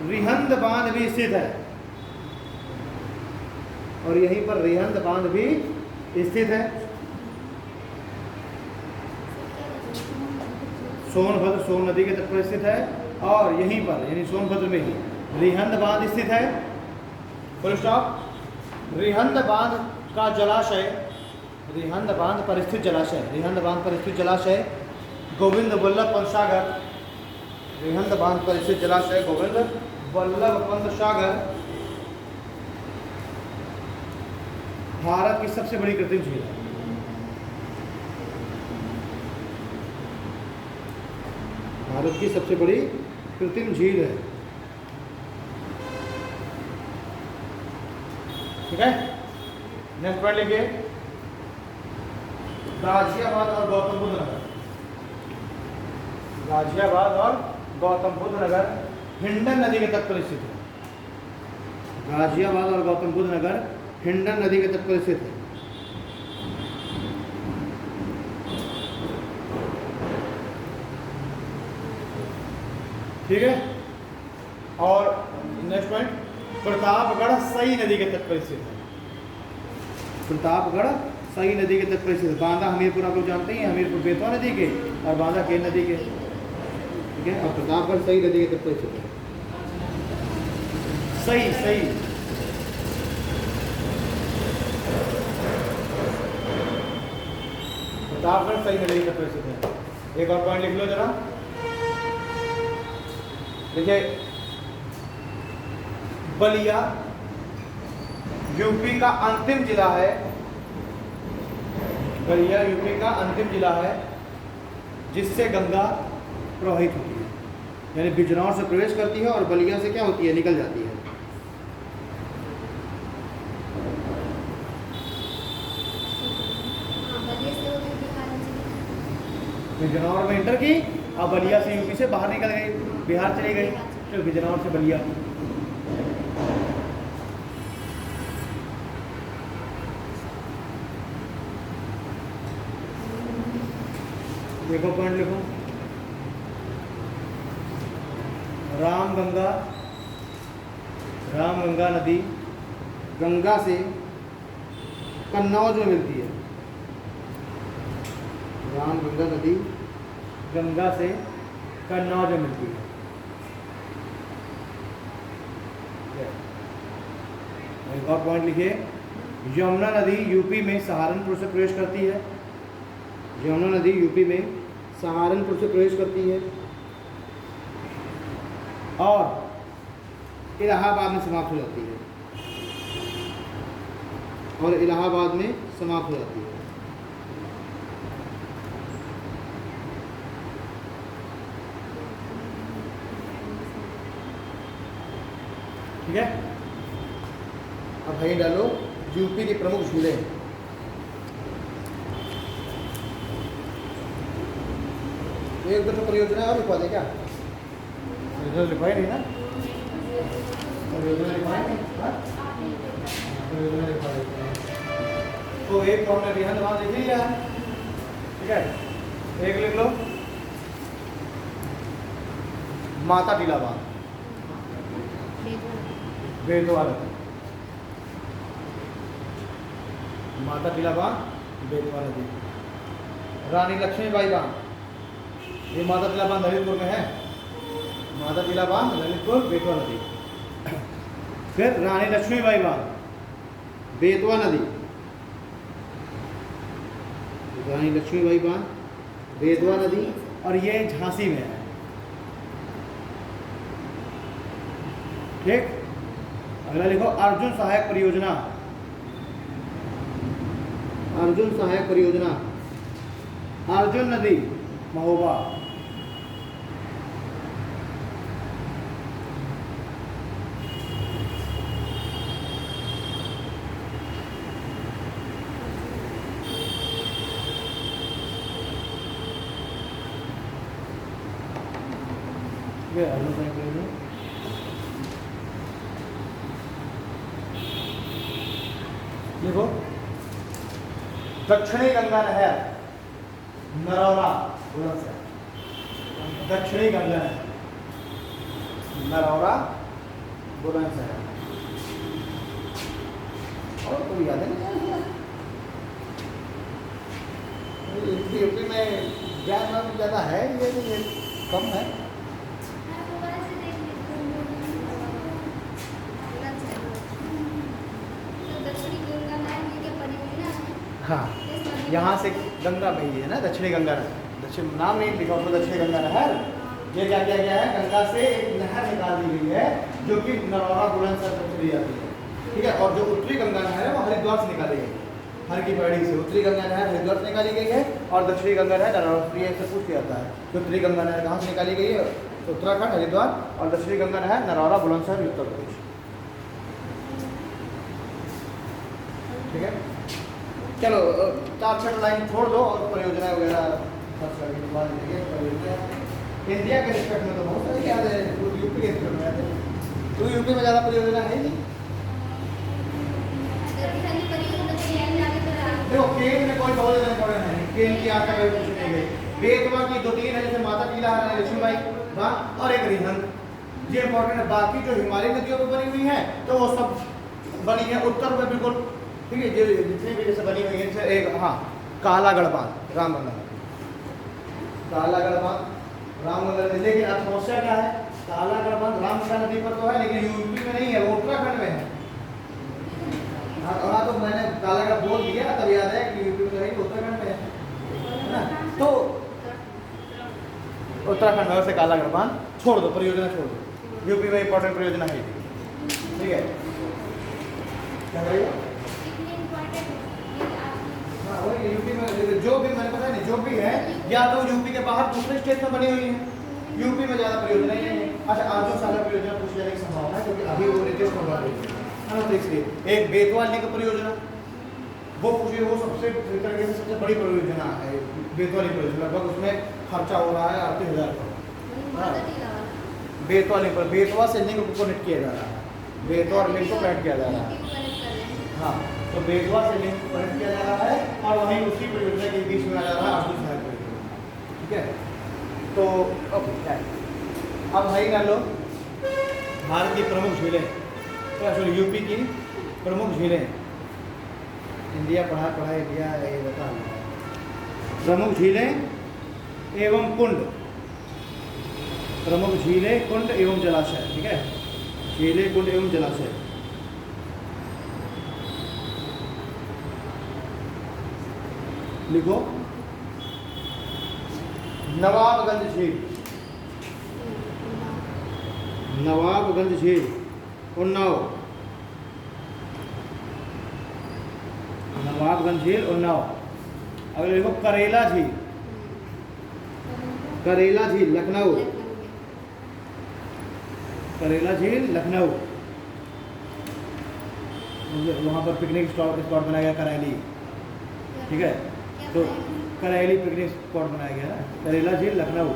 रिहंद बांध भी स्थित है और यहीं पर रिहंद बांध भी स्थित है। सोनभद्र सोन नदी के तट पर स्थित है और यहीं पर यानी सोनभद्र में ही रिहंद बांध स्थित है। Full stop. रिहंद बांध का जलाशय रिहंद बांध पर स्थित जलाशय, रिहंद बांध पर स्थित जलाशय गोविंद वल्लभ पंत सागर, रिहंद बांध पर स्थित जलाशय गोविंद वल्लभ पंत सागर भारत की सबसे बड़ी कृत्रिम झील है। भारत की सबसे बड़ी कृत्रिम झील है। ठीक है, नेक्स्ट पॉइंट लिखिए, गाजियाबाद और गौतम बुद्ध नगर, गाजियाबाद और गौतम बुद्ध नगर हिंडन नदी के तट पर स्थित है। गाजियाबाद और गौतम बुद्ध नगर हिंडन नदी के तट पर स्थित है। ठीक है, और नेक्स्ट पॉइंट, प्रतापगढ़ सई नदी के तट पर स्थित है। प्रतापगढ़ सई नदी के तट पर स्थित है। बांदा हमीरपुर आप लोग जानते हैं, हमीरपुर बेतवा नदी के और बांदा केन नदी के। ठीक है, और प्रतापगढ़ सई नदी के तट पर स्थित है। सई सई प्रतापगढ़ सई नदी के तट पर स्थित है। एक और पॉइंट लिख लो जरा, देखिए, बलिया यूपी का अंतिम जिला है। बलिया यूपी का अंतिम जिला है जिससे गंगा प्रवाहित होती है, यानी बिजनौर से प्रवेश करती है और बलिया से क्या होती है, निकल जाती है। बिजनौर में इंटर की और बलिया से यूपी से बाहर निकल गई, बिहार चली गई, तो बिजनौर से बलिया। देखो पॉइंट लिखो, रामगंगा नदी गंगा से कन्नौज में मिलती है। रामगंगा नदी गंगा से कन्नौज में मिलती है। एक और पॉइंट लिखिए, यमुना नदी यूपी में सहारनपुर से प्रवेश करती है। यमुना नदी यूपी में सहारनपुर से प्रवेश करती है और इलाहाबाद में समाप्त हो जाती है। और इलाहाबाद में समाप्त हो जाती है। ठीक है, अब भाई डालो यूपी की प्रमुख झीलें। एक दो परियोजना और लिखवा दे क्या? परियोजना लिखवाई नहीं ना? परियोजना लिखवाई नहीं? परियोजना लिखवाई। तो एक तो हमने रिहंद बांध लिख लिया है। ठीक है, एक लिख लो माता टीला बांध, बेतवा नदी। माता टीला बांध बेतवा नदी। रानी लक्ष्मीबाई बांध, ये माता टीला बांध ललितपुर में है। माता टीला बांध ललितपुर बेतवा नदी। फिर रानी लक्ष्मीबाई बांध बेतवा नदी, रानी लक्ष्मीबाई बांध बेतवा नदी, और ये झांसी में है। ठीक, अगला लिखो अर्जुन सहायक परियोजना। अर्जुन सहायक परियोजना, अर्जुन नदी महोबा। ये अर्जुन सहायक परियोजना। देखो दक्षिणी गंगा नहर नरौरा बुलंदशहर, दक्षिणी गंगा नहर नरौरा बुलंदशहर। और कोई याद है? यूपी में ज्ञान ज़्यादा है, ये कम है। दक्षिणी गंगा नहर की क्या परियोजना है? हाँ, यहाँ से गंगा बही है ना, दक्षिणी गंगा नहर, दक्षिण नाम नहीं लिखा उसमें, दक्षिणी गंगा नहर। ये क्या किया गया है, गंगा से एक नहर निकाल दी गई है जो कि नरौरा बुलंदशहर तक चली जाती है, ठीक है। और जो उत्तरी गंगा नहर है वो हरिद्वार से निकाली गई है, हर की पहाड़ी से उत्तरी गंगा नहर हरिद्वार से निकाली गई है, और दक्षिणी गंगा नहर नरौरा से पूछ के आता है कि उत्तरी गंगा नहर कहाँ से निकाली गई है, उत्तराखंड हरिद्वार, और दक्षिणी गंगा नहर नरौरा बुलंदशहर उत्तर प्रदेश, ठीक है। चलो 4-6 लाइन छोड़ दो और परियोजना वगैरह सर्च करके बाद देखिए। परियोजना इंडिया के रिस्पेक्ट में तो बहुत सारी याद है, यूपी के रिस्पेक्ट में आते हैं, तो यूपी में ज़्यादा परियोजना है नहीं। देखो केन में कोई बहुत ज़्यादा इम्पोर्टेंट है, केन की आज तक कभी पूछी नहीं गई। बेतवा की 2-3 है, जैसे माता कीला है, लक्ष्मीबाई बाग और एक रिहंद, ये इम्पोर्टेंट है। बाकी जो हिमालय नदियों पर बनी हुई है तो वो सब बनी है उत्तर में बिल्कुल, ठीक है। जो जितनी भी जैसे बनी हुई है, जैसे एक हाँ कालागढ़ बांध रामगंगा, कालागढ़ बांध रामगंगा नदी, लेकिन अब समस्या क्या है, कालागढ़ बांध रामगंगा नदी पर तो है लेकिन यूपी में नहीं है, वो उत्तराखंड में है। हाँ तो मैंने कालागढ़ बोल दिया तब याद है कि यूपी में तो है, उत्तराखंड में है ना। तो उत्तराखंड में से कालागढ़ बांध छोड़ दो, परियोजना छोड़ दो, यूपी में इंपॉर्टेंट परियोजना है, ठीक है। क्या करेगा वही यूपी में जो भी मैंने पता नहीं जो भी है, या तो यूपी के बाहर दूसरे स्टेट में बनी हुई है, यूपी में ज़्यादा परियोजना नहीं है। अच्छा अर्जुन सागर परियोजना पूछी जाने की संभावना है क्योंकि अभी वो लेटेस्ट होगा है ना, तो इसलिए एक बेतवा लिंक परियोजना वो पूछिए, वो सबसे तरीके से सबसे बड़ी परियोजना है बेतवा लिंक परियोजना, लगभग उसमें खर्चा हो रहा है 38,000 करोड़। बेतवा लिंक पर बेतवा से लिंक को कनेक्ट किया जा रहा है, बेतवा और लिंक को कनेक्ट किया जा रहा है, हाँ तो बेतवा से लिंक कनेक्ट किया जा रहा है और वहीं उसी परियोजना के बीच में आ जा रहा है अर्जुन सागर परियोजना, ठीक है। तो ओके क्या है, अब भाई कर लो भारत की प्रमुख झीलें, सॉरी यूपी की प्रमुख झीलें, इंडिया पढ़ा इंडिया ये बता प्रमुख झीलें एवं कुंड, प्रमुख झीलें कुंड एवं जलाशय, ठीक है, झीलें कुंड एवं जलाशय। लिखो नवाबगंज झील, नवाबगंज झील उन्नाव, नवाबगंज झील उन्नाव। अगले लिखो करेला झील, करेला झील लखनऊ, करेला झील लखनऊ, वहाँ पर पिकनिक स्पॉट बनाया गया करैली, ठीक है। तो करैली पिकनिक स्पॉट बनाया गया है, करेला झील लखनऊ।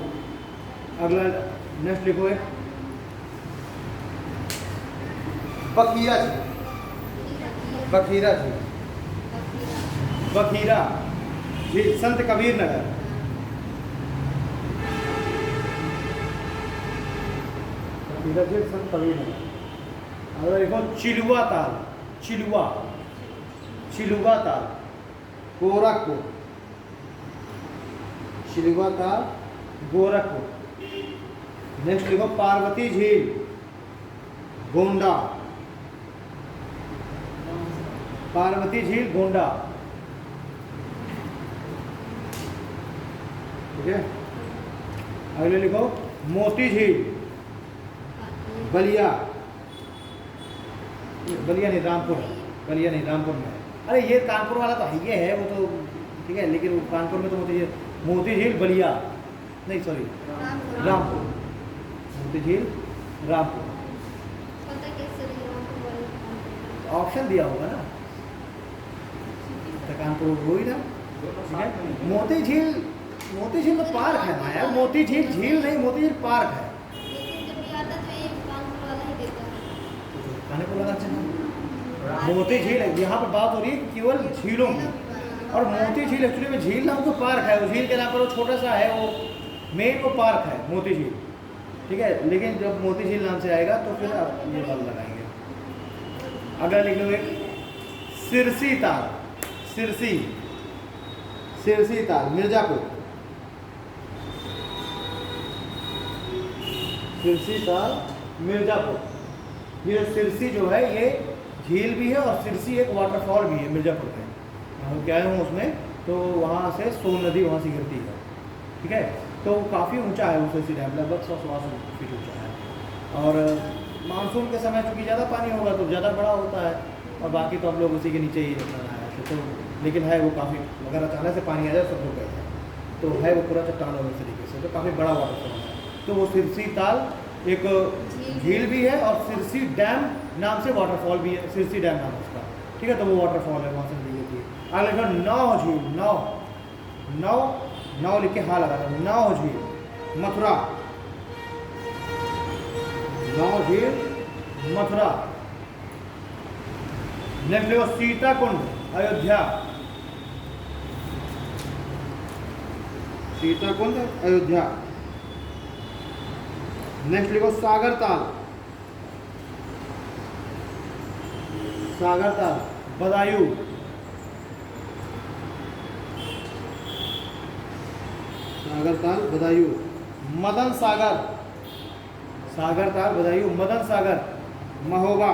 अगला नेक्स्ट लिखो है बखीरा झील, बखीरा झील, बखीरा झील संत कबीर नगर, बखीरा झील संत कबीर नगर। अगला लिखो चिलुआ ताल, चिलुआ, चिलुआ ताल गोरखपुर, चिलुआ ताल गोरखपुर। नेक्स्ट लिखो पार्वती झील गोंडा, पार्वती झील गोंडा, ठीक है। अगले लिखो मोती झील बलिया, बलिया नहीं रामपुर, बलिया नहीं रामपुर में, अरे ये कानपुर वाला तो है, ये है वो तो ठीक है, लेकिन कानपुर में तो मोती झील बलिया नहीं, सॉरी रामपुर, मोती झील रामपुर। ऑप्शन दिया होगा ना, तो कानपुर हो ही ना, ठीक है। मोती झील तो पार्क है ना यार, मोती झील झील नहीं, मोती झील पार्क है। कानपुर लगा अच्छा, मोती झील है, यहाँ पर बात हो रही है केवल झीलों की, और मोती झील एक्चुअली में झील नाम तो पार्क है, वो झील के नाम पर वो छोटा सा है, वो मेन वो पार्क है मोती झील, ठीक है। लेकिन जब मोती झील नाम से आएगा तो फिर आप ये बात लगाएंगे। अगला लिख लो एक सिरसी ताल, सिरसी, सिरसी ताल मिर्जापुर, सिरसी ताल मिर्जापुर। ये सिरसी जो है ये झील भी है और सिरसी एक वाटरफॉल भी है मिर्जापुर में, क्या है उसमें तो वहाँ से सोन नदी वहाँ से गिरती है, ठीक है। तो काफ़ी ऊंचा है उस डैम, लगभग 100-125 फीट ऊंचा है। और मानसून के समय चूँकि ज़्यादा पानी होगा तो ज़्यादा बड़ा होता है, और बाकी तो हम लोग उसी के नीचे ही बनाया है। तो लेकिन है वो काफ़ी, अगर अचानक से पानी आ जाए सब लोग गए हैं, तो है वो पूरा चट्टान इस तरीके से, तो काफ़ी बड़ा वाटरफॉल है। तो वो सिरसी ताल एक झील भी है और सिरसी डैम नाम से वाटरफॉल भी है, सिरसी डैम नाम है उसका, ठीक है। तो वो वाटरफॉल है, वहाँ से ली गई थी। आगे लिखा नौ झील, नौ लिख के हाँ लगा था, नौ झील मथुरा, नौ झील मथुरा। नेक्स्ट लिखो सीता कुंड अयोध्या, सीता कुंड अयोध्या। नेक्स्ट लिखो सागर ताल, सागर ताल बदायूं, सागर ताल बदायूं। मदन सागर, सागर ताल बदायूं, मदन सागर महोबा,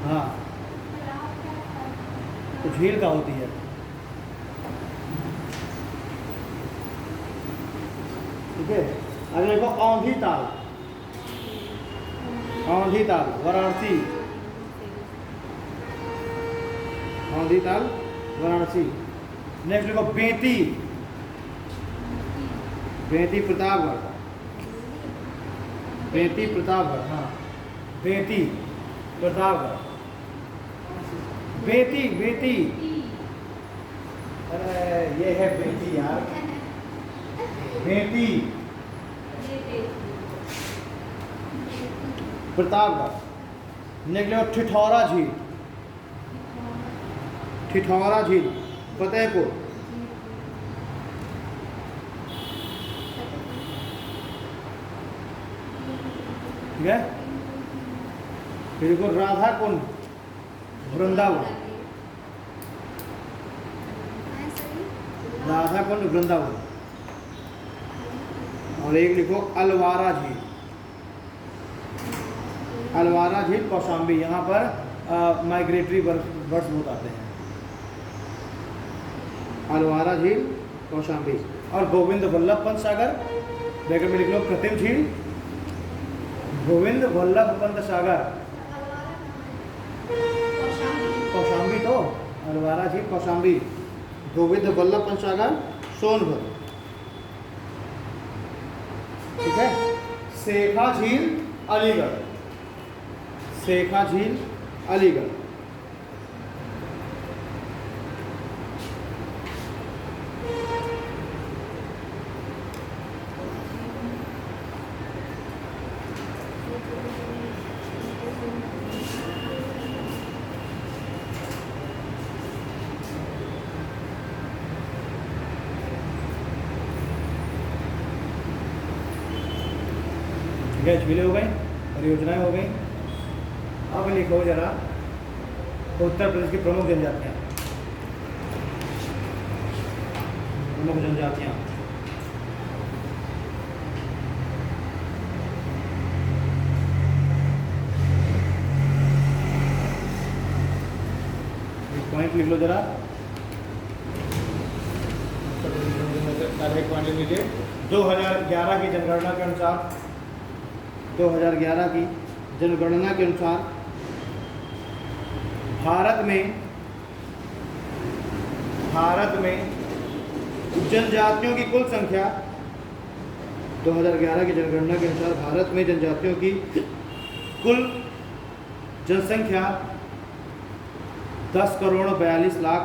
हाँ तो झील का होती है, ठीक है। अगले देखो औंधी ताल, औंधी ताल वाराणसी, औंधी ताल वाराणसी। नेक्स्ट देखो बेंती, बेंती प्रतापगढ़, बेंती प्रतापगढ़, हाँ बेंती प्रतापगढ़, बेंती बेंती, अरे ये है बेंती यार, बेंती प्रतापगढ़। निकले ठिठौरा झील, ठिठौरा झील फतेहपुर, ठीक है। फिर देखो राधा कुंड वृंदावन, राधा कुंड वृंदावन। और एक लिखो अलवारा झील, अलवारा झील कौशाम्बी, यहाँ पर माइग्रेटरी बर्ड्स बहुत आते हैं। अलवारा झील कौशाम्बी। और गोविंद वल्लभ पंत सागर, ब्रैकेट में लिख लो कृत्रिम झील, गोविंद वल्लभ पंत सागर कौशाम्बी, तो अलवारा झील कौशाम्बी, गोविंद वल्लभ पंत सागर सोनभद्र, ठीक है। शेखा झील अलीगढ़, शेखा झील अलीगढ़। झीलें हो गई, परियोजनाएं हो गई। अब लिखो जरा उत्तर प्रदेश की प्रमुख जनजातियां, प्रमुख जनजातियां। एक पॉइंट लिख लो जरा, एक पॉइंट लिख लीजिए। 2011 की जनगणना के अनुसार, 2011 की जनगणना के अनुसार भारत में जनजातियों की कुल संख्या, 2011 की जनगणना के अनुसार भारत में जनजातियों की कुल जनसंख्या 10,42,00,000,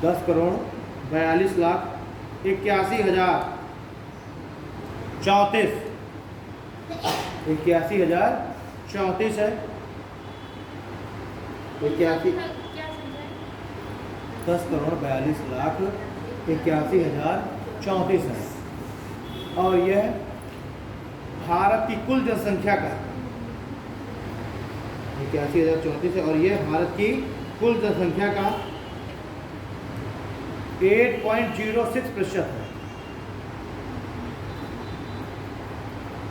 10,42,81,034 81,034 है। 10,42,81,034 है। और यह भारत की कुल जनसंख्या का 81,034 है, और यह भारत की कुल जनसंख्या का 8.06% है,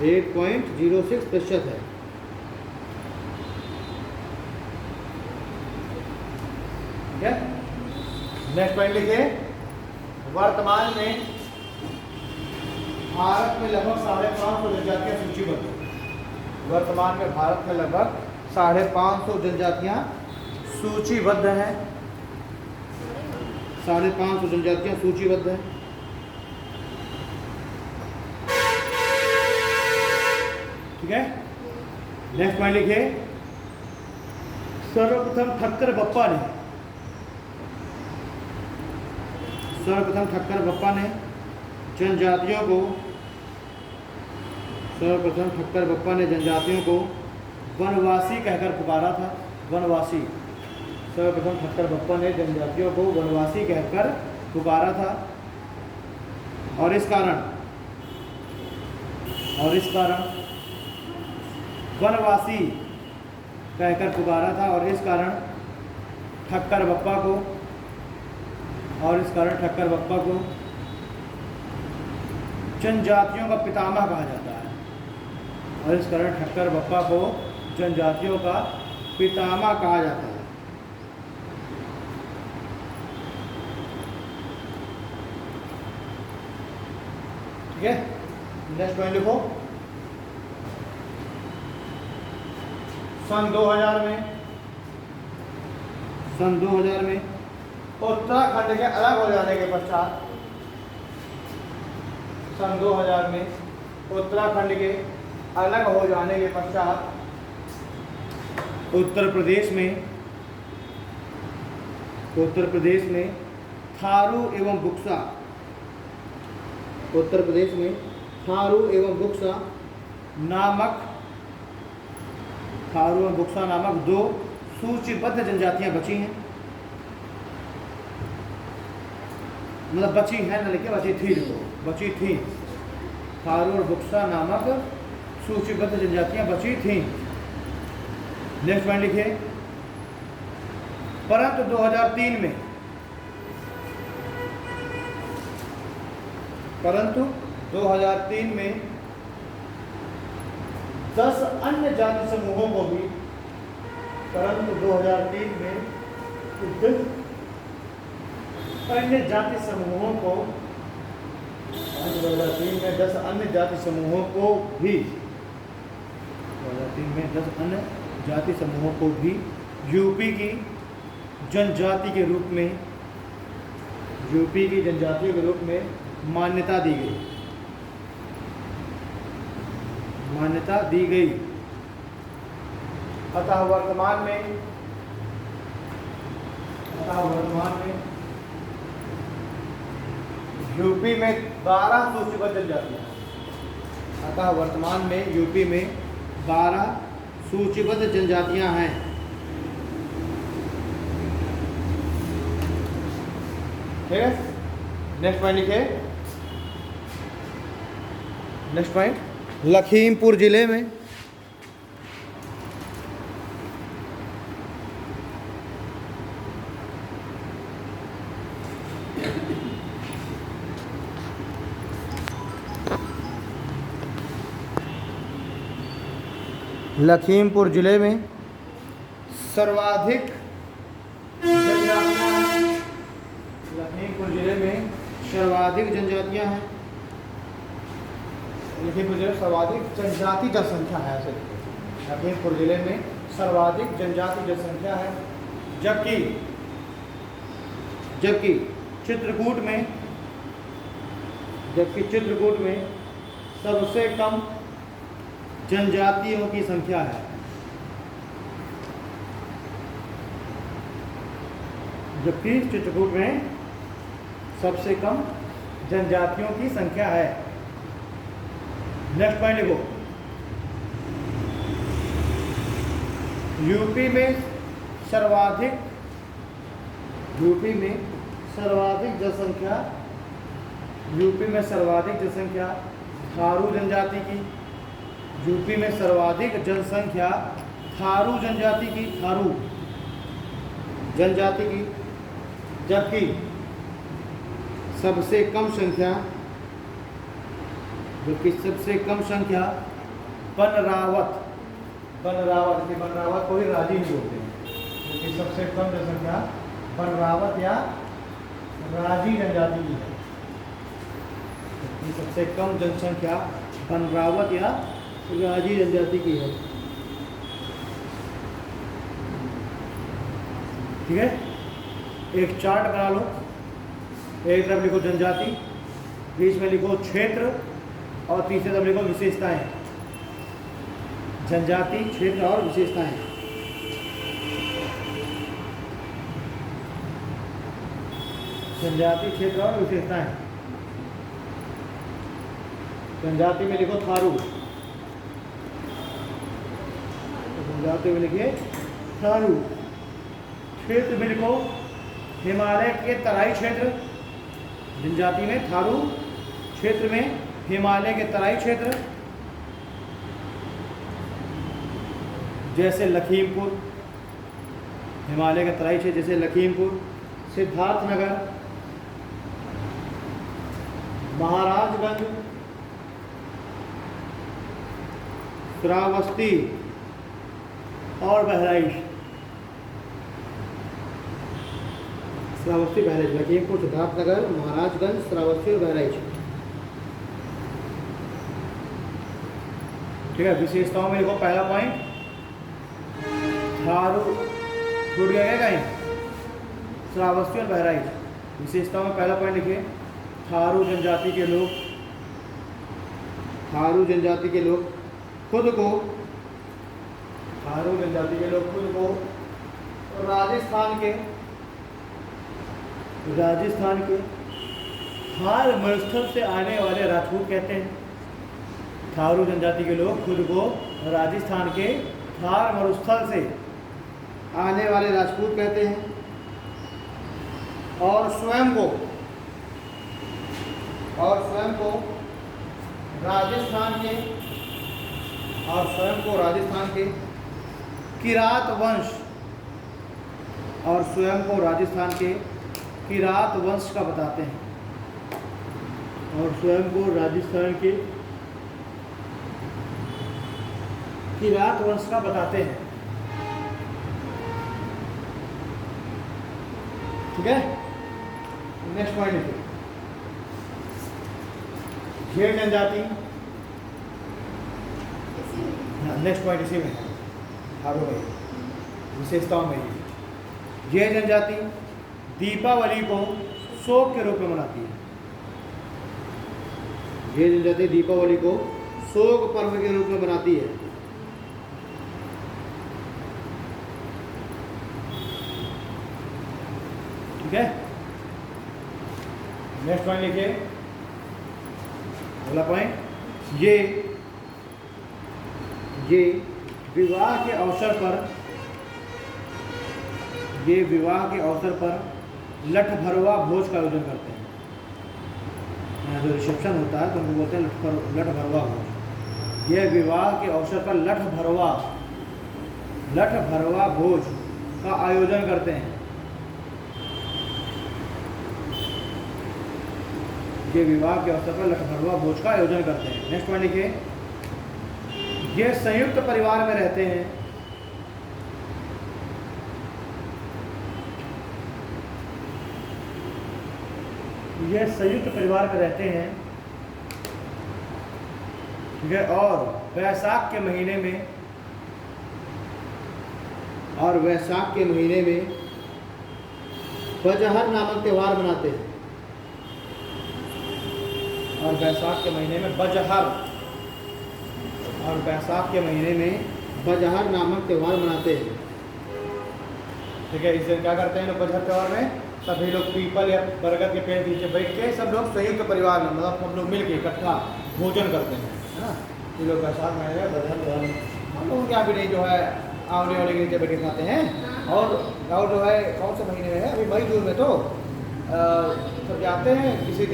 8.06% है। ठीक है। नेक्स्ट पॉइंट लिखिए, वर्तमान में भारत में लगभग 550 जनजातियां सूचीबद्ध हैं। वर्तमान में भारत में लगभग 550 जनजातियां सूचीबद्ध हैं। 550 जनजातियां सूचीबद्ध हैं। ठीक है। नेक्स्ट पॉइंट लिखिए, सर्वप्रथम ठक्कर बप्पा ने जनजातियों को वनवासी कहकर पुकारा था। वनवासी, सर्वप्रथम ठक्कर बप्पा ने जनजातियों को वनवासी कहकर पुकारा था और इस कारण वनवासी कहकर पुकारा था और इस कारण ठक्कर बप्पा को जनजातियों का पितामह कहा जाता है। और इस कारण ठक्कर बप्पा को जनजातियों का पितामह कहा जाता है। ठीक है। नेक्स्ट पॉइंट लिखो, सन 2000 में उत्तराखंड के अलग हो जाने के पश्चात, सन 2000 में उत्तराखंड के अलग हो जाने के पश्चात उत्तर प्रदेश में थारू एवं बुक्सा नामक 2 सूचीबद्ध जनजातियां बची हैं। मतलब बची हैं ना लिखे, बची थी। थारू और बुक्सा नामक सूचीबद्ध जनजातियां बची थीं। नेक्स्ट पॉइंट लिखिए, परंतु 2003 में 10 अन्य जाति समूहों को भी 10 अन्य जाति समूहों को भी यूपी की जनजाति के रूप में मान्यता दी गई। अतः वर्तमान में यूपी में 12 सूचीबद्ध जनजातियां हैं। ठीक है। नेक्स्ट पॉइंट लिखिए, लखीमपुर जिले में सर्वाधिक जनजातियां हैं। सर्वाधिक जनजाति जनसंख्या है। ऐसे लखीमपुर जिले में सर्वाधिक जनजाति जनसंख्या है, जबकि चित्रकूट में सबसे कम जनजातियों की संख्या है। जबकि चित्रकूट में सबसे कम जनजातियों की संख्या है। नेक्स्ट पॉइंट लिखो, यूपी में सर्वाधिक जनसंख्या थारू जनजाति की। यूपी में सर्वाधिक जनसंख्या थारू जनजाति की, जबकि सबसे कम संख्या बनरावत को ही राजी नहीं होते हैं, क्योंकि सबसे कम जनसंख्या बनरावत या राजी जनजाति की है। ये सबसे कम जनसंख्या बनरावत या राजी जनजाति की है। ठीक है, एक चार्ट बना लो। एक तरफ लिखो जनजाति, बीच में लिखो क्षेत्र और तीसरी तरफ लिखो विशेषताएं। जनजाति, क्षेत्र और विशेषताएं। जनजाति, क्षेत्र और विशेषताएं। जनजाति में लिखो थारू, जनजाति में लिखिए थारू। क्षेत्र में लिखो हिमालय के तराई क्षेत्र। जनजाति में थारू, क्षेत्र में हिमालय के तराई क्षेत्र जैसे लखीमपुर, हिमालय के तराई क्षेत्र जैसे लखीमपुर, सिद्धार्थनगर, महाराजगंज, श्रावस्ती और बहराइच। श्रावस्ती, बहराइच, लखीमपुर, सिद्धार्थनगर, महाराजगंज, श्रावस्ती और बहराइच। ठीक है, विशेषताओं में लिखो पहला पॉइंट थारू, छूट गया क्या कहीं? श्रावस्ती और बहराइच। विशेषताओं में पहला पॉइंट लिखिए थारू जनजाति के लोग, थारू जनजाति के लोग खुद को, थारू जनजाति के लोग खुद को राजस्थान के थार मरुस्थल से आने वाले राजपूत कहते हैं। थारू जनजाति के लोग खुद को राजस्थान के थार मरुस्थल से आने वाले राजपूत कहते हैं और स्वयं को राजस्थान के किरात वंश का बताते हैं, और स्वयं को राजस्थान के किरात वंश का बताते हैं। ठीक है, नेक्स्ट पॉइंट लिखिए झेड़ जनजाति। नेक्स्ट पॉइंट इसी में है, आगे भाई विशेषताओं में ही। झेड़ जनजाति दीपावली को शोक के रूप में मनाती है। झेड़ जनजाति दीपावली को शोक पर्व के रूप में मनाती है। ठीक है, नेक्स्ट पॉइंट लिखिए अगला पॉइंट, ये विवाह के अवसर पर लठ भरवा भोज का आयोजन करते हैं। यहाँ जो रिसेप्शन होता है तो हम बोलते हैं लठ भरवा भोज। यह विवाह के अवसर पर लठ भरवा भोज का आयोजन करते हैं। ये विवाह के अवसर पर लठ भरवा भोज का आयोजन करते हैं। नेक्स्ट पॉइंट लिखिए, ये संयुक्त परिवार में रहते हैं। ये संयुक्त परिवार में रहते हैं। ठीक है, और वैशाख के महीने में बजहर नामक त्यौहार मनाते हैं। और वैशाख के महीने में बजहर नामक त्यौहार मनाते हैं। ठीक है, इसे क्या करते हैं लोग बजहर त्यौहार में? सभी लोग पीपल या बरगद के पेड़ नीचे बैठ के सब लोग संयुक्त परिवार में, मतलब हम लोग मिलके इकट्ठा भोजन करते हैं, है ना। ये लोग वैशाख महीने बजहर त्यौहार हम लोग यहाँ भी नहीं जो है आंवले वाले के नीचे बैठ के खाते हैं। और जो है कौन से महीने में है? अभी मई जून में तो सब जाते हैं किसी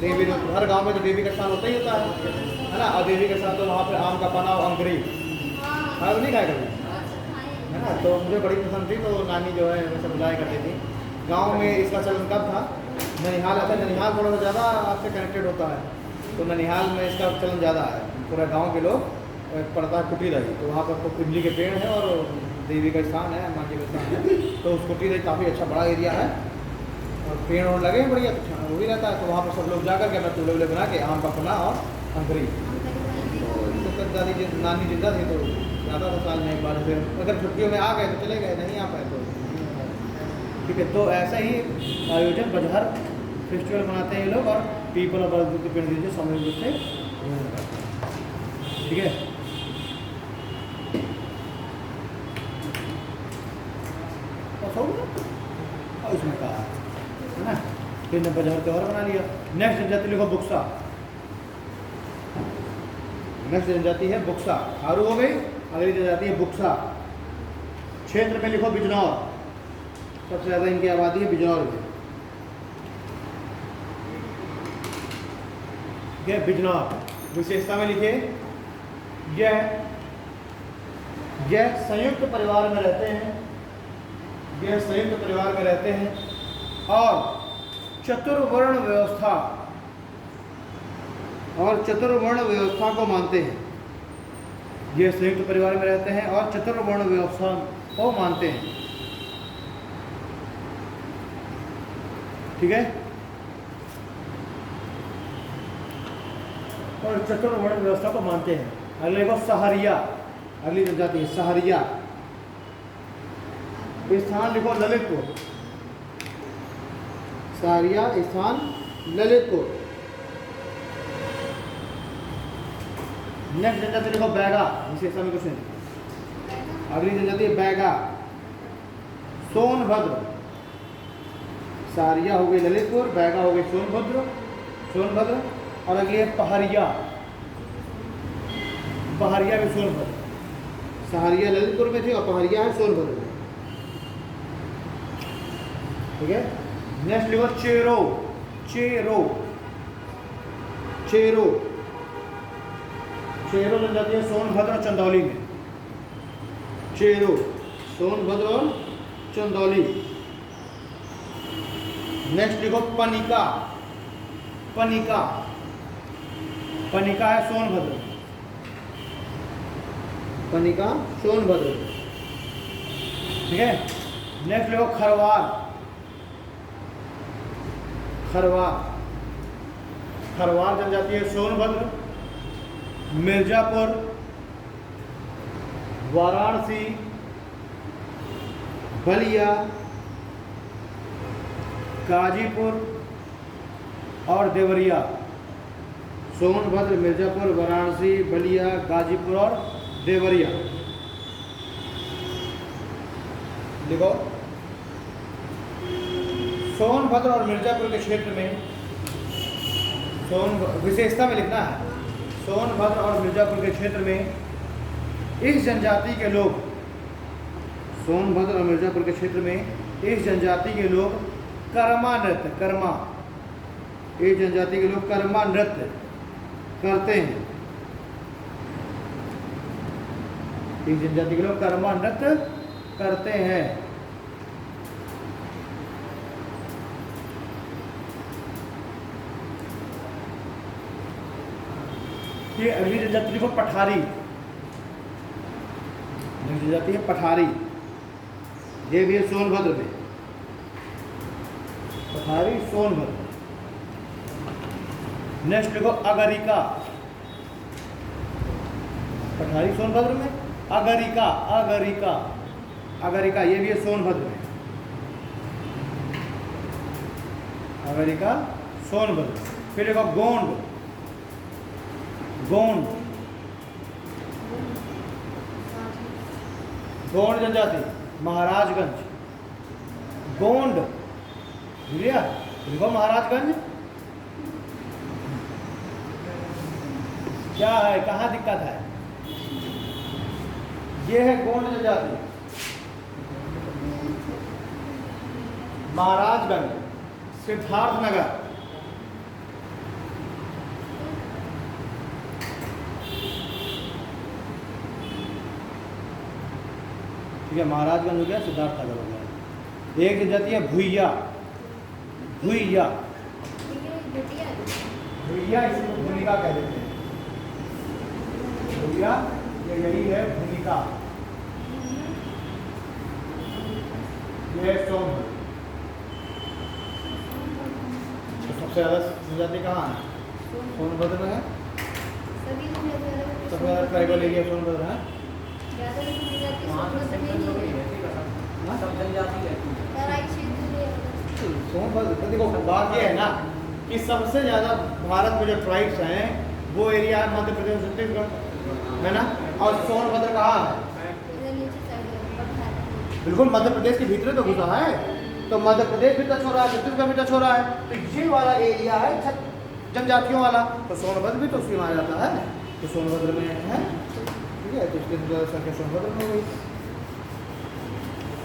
देवी, हर गांव में तो देवी का स्थान होता ही होता है ना। और देवी के साथ तो वहाँ पे आम का पना और अंगरी खाया तो नहीं खाया कभी, है ना। तो मुझे बड़ी पसंद थी, तो नानी जो है हमेशा बुलाया करती थी। गांव में इसका चलन कब था? ननिहाल आता है, ननिहाल थोड़ा सा ज़्यादा आपसे कनेक्टेड होता है, तो ननिहाल में इसका चलन ज़्यादा है। पूरा गाँव के लोग पड़ता है कुटी रही, तो वहाँ पर तो इमली के पेड़ है और देवी का स्थान है, हनुमान जी का स्थान है, तो उस कुटी में काफ़ी अच्छा बड़ा एरिया है और पेड़ और लगे हैं बढ़िया, अच्छा वो भी रहता है। तो वहाँ पर सब लोग जा करके अपना चूल्हे वूल्हे बना के आम का पन्ना और अंकुरी, तो दादी नानी जिंदा थी तो ज़्यादा था साल में एक बार, फिर अगर छुट्टियों में आ गए तो चले गए, नहीं आ पाए तो ठीक है। तो ऐसा ही आयोजन बजहर फेस्टिवल मनाते हैं ये लोग, और पीपल और बरगद के पेड़ नीचे सामूहिक रूप से, ठीक है। और उसमें कहा है ना, फिर ने बजहर त्योहार बना लिया। नेक्स्ट जनजाति लिखो बुक्सा। नेक्स्ट जनजाति है बुक्सा, थारू हो गई, अगली जनजाति है बुक्सा। क्षेत्र में लिखो बिजनौर, सबसे ज़्यादा इनकी आबादी है बिजनौर में, यह बिजनौर। विशेषता में लिखे यह संयुक्त परिवार में रहते हैं, यह संयुक्त परिवार में रहते हैं और चतुर्वर्ण व्यवस्था को मानते हैं। यह संयुक्त परिवार में रहते हैं और चतुर्वर्ण व्यवस्था को मानते हैं, ठीक है। और चतुर्वर्ण व्यवस्था को मानते हैं। अगले को सहरिया, अगली जनजाति है सहरिया। स्थान लिखो ललितपुर, सहरिया स्थान ललितपुर। नेक्स्ट जनजाति लिखो बैगा, विशेषता में कुछ नहीं। अगली जनजाति है बैगा। सोनभद्र, सहरिया हो गई ललितपुर, बैगा हो गई सोनभद्र। और अगली है पहाड़िया, पहाड़िया भी सोनभद्र। सहरिया ललितपुर में थी और पहाड़िया है सोनभद्र में, ठीक है। नेक्स्ट लिखो चेरो, चेरो जनजाति है सोनभद्र और चंदौली में। चेरो सोनभद्र और चंदौली। नेक्स्ट लिखो पनिका, पनिका है सोनभद्र, पनिका सोनभद्र, ठीक है। नेक्स्ट लिखो खरवार, खरवार जनजाति है सोनभद्र, मिर्जापुर, वाराणसी, बलिया, गाजीपुर और देवरिया। सोनभद्र, मिर्जापुर, वाराणसी, बलिया, गाजीपुर और देवरिया। देखो सोनभद्र और मिर्जापुर के क्षेत्र में, विशेषता में लिखना है, सोनभद्र और मिर्जापुर के क्षेत्र में इस जनजाति के लोग, सोनभद्र और मिर्जापुर के क्षेत्र में इस जनजाति के लोग कर्मा नृत्य करते हैं। इस जनजाति के लोग कर्मा नृत्य करते हैं। ये अगली जनजाति को पठारी, जनजाति है पठारी, ये भी है सोनभद्र में, पठारी सोनभद्र। नेक्स्ट लिखो अगरिका, पठारी सोनभद्र में, अगरिका ये भी है सोनभद्र में, अगरिका सोनभद्र। फिर लिखो गोंड, गोंड जनजाति महाराजगंज, गोंड भैया लिखो महाराजगंज। क्या है, कहाँ दिक्कत है? ये है गोंड जनजाति महाराजगंज, सिद्धार्थनगर, ठीक है। महाराजगंज हो गया, सिद्धार्थनगर हो गया। एक जनजाति है भुइया, भुइया इसको भूमिका कह देते हैं, भुइया ये यही है भूमिका, सबसे ज़्यादा जनजाति कहाँ है? सोनभद्र में है। सभी लोग रहते हैं। सबसे ज़्यादा ट्राइबल एरिया सोनभद्र है। ज़्यादा लोग जाति वहाँ तो सोनभद्र में सिंगल ही लोग ही है। रहते हैं, हाँ, सब जनजाति रहती है। तराई क्षेत्र में है। सोनभद्र तो देखो बात ये है ना कि सबसे ज़्यादा भारत में जो ट्राइब्स हैं वो एरिया है मध्य प्रदेश छत्तीसगढ़ है ना। और सोनभद्र कहाँ है? इधर नीचे साइड है, बट बिल्कुल मध्य प्रदेश के भीतर तो घुसा है। तो मध्य प्रदेश भी टच हो रहा है, छत्तीसगढ़ भी टच हो रहा है। तो ये वाला एरिया है जनजातियों वाला, तो सोनभद्र भी तो उसी में आ जाता है। तो सोनभद्र में है, ठीक है। तो इसकी संख्या सोनभद्र में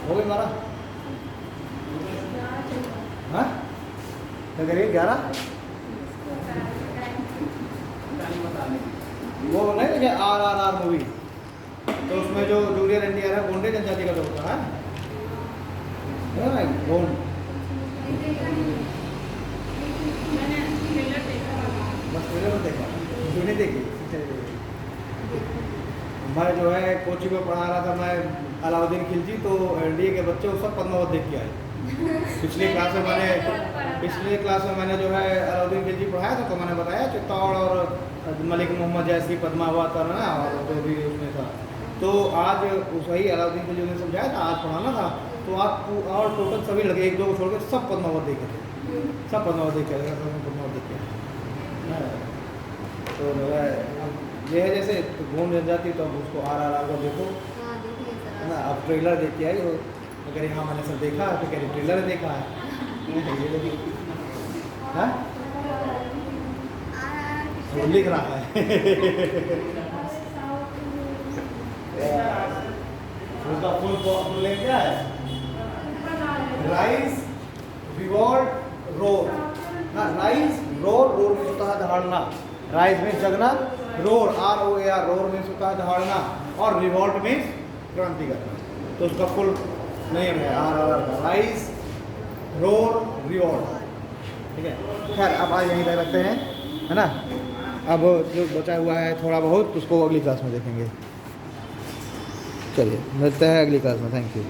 हो गई हमारा। हाँ क्या करिए 11 वो नहीं देखे RRR मूवी, तो उसमें जो जूनियर NTR है गोंडे जनजाति का तो होता है ना, गोंड। मैंने ट्रेलर देखा था। बस ट्रेलर में देखा, मूवी नहीं देखी। मैं जो है कोचिंग में पढ़ा रहा था मैं अलाउद्दीन खिलजी, तो NDA के बच्चे वो सब पद्मावत देख के आए। पिछले क्लास में मैंने जो है अलाउद्दीन खिलजी पढ़ाया था, तो मैंने बताया चित्तौड़ और मलिक मोहम्मद जैसी पद्मावत और ना और जो भी उसमें था। तो आज वही अलाउद्दीन खिलजी ने समझाया था, आज पढ़ाना था। तो आप और टोटल सभी लगे 1-2 को छोड़ के सब पद्मावत देखे थे, सब पद्मावत देखे थे, पद्मावत देखे। तो जो है ये है जैसे गोंड जनजाति, तो अब उसको RRR को देखो हाँ देखिए है सर। ना। अब ट्रेलर देख के आई हो, अगर यहाँ मैंने सब देखा है तो कह रही ट्रेलर देखा है। ये देखिए हाँ वो लिख रहा है। उसका फुल नेम क्या है? Rise revolt roar. हाँ राइज रोर, रोर मीन्स होता है दहाड़ना। राइज मीन्स जगना, रोर ROAR रोर मीन्स होता है दहाड़ना, और रिवॉल्ट मीन्स क्रांति करना। तो उसका फुल नेम है RRR का, राइज रोर रिवॉल्ट, ठीक है। खैर अब आज यहीं तक रखते हैं, है ना। अब जो बचा हुआ है थोड़ा बहुत उसको अगली क्लास में देखेंगे। चलिए मिलते हैं अगली क्लास में, थैंक यू।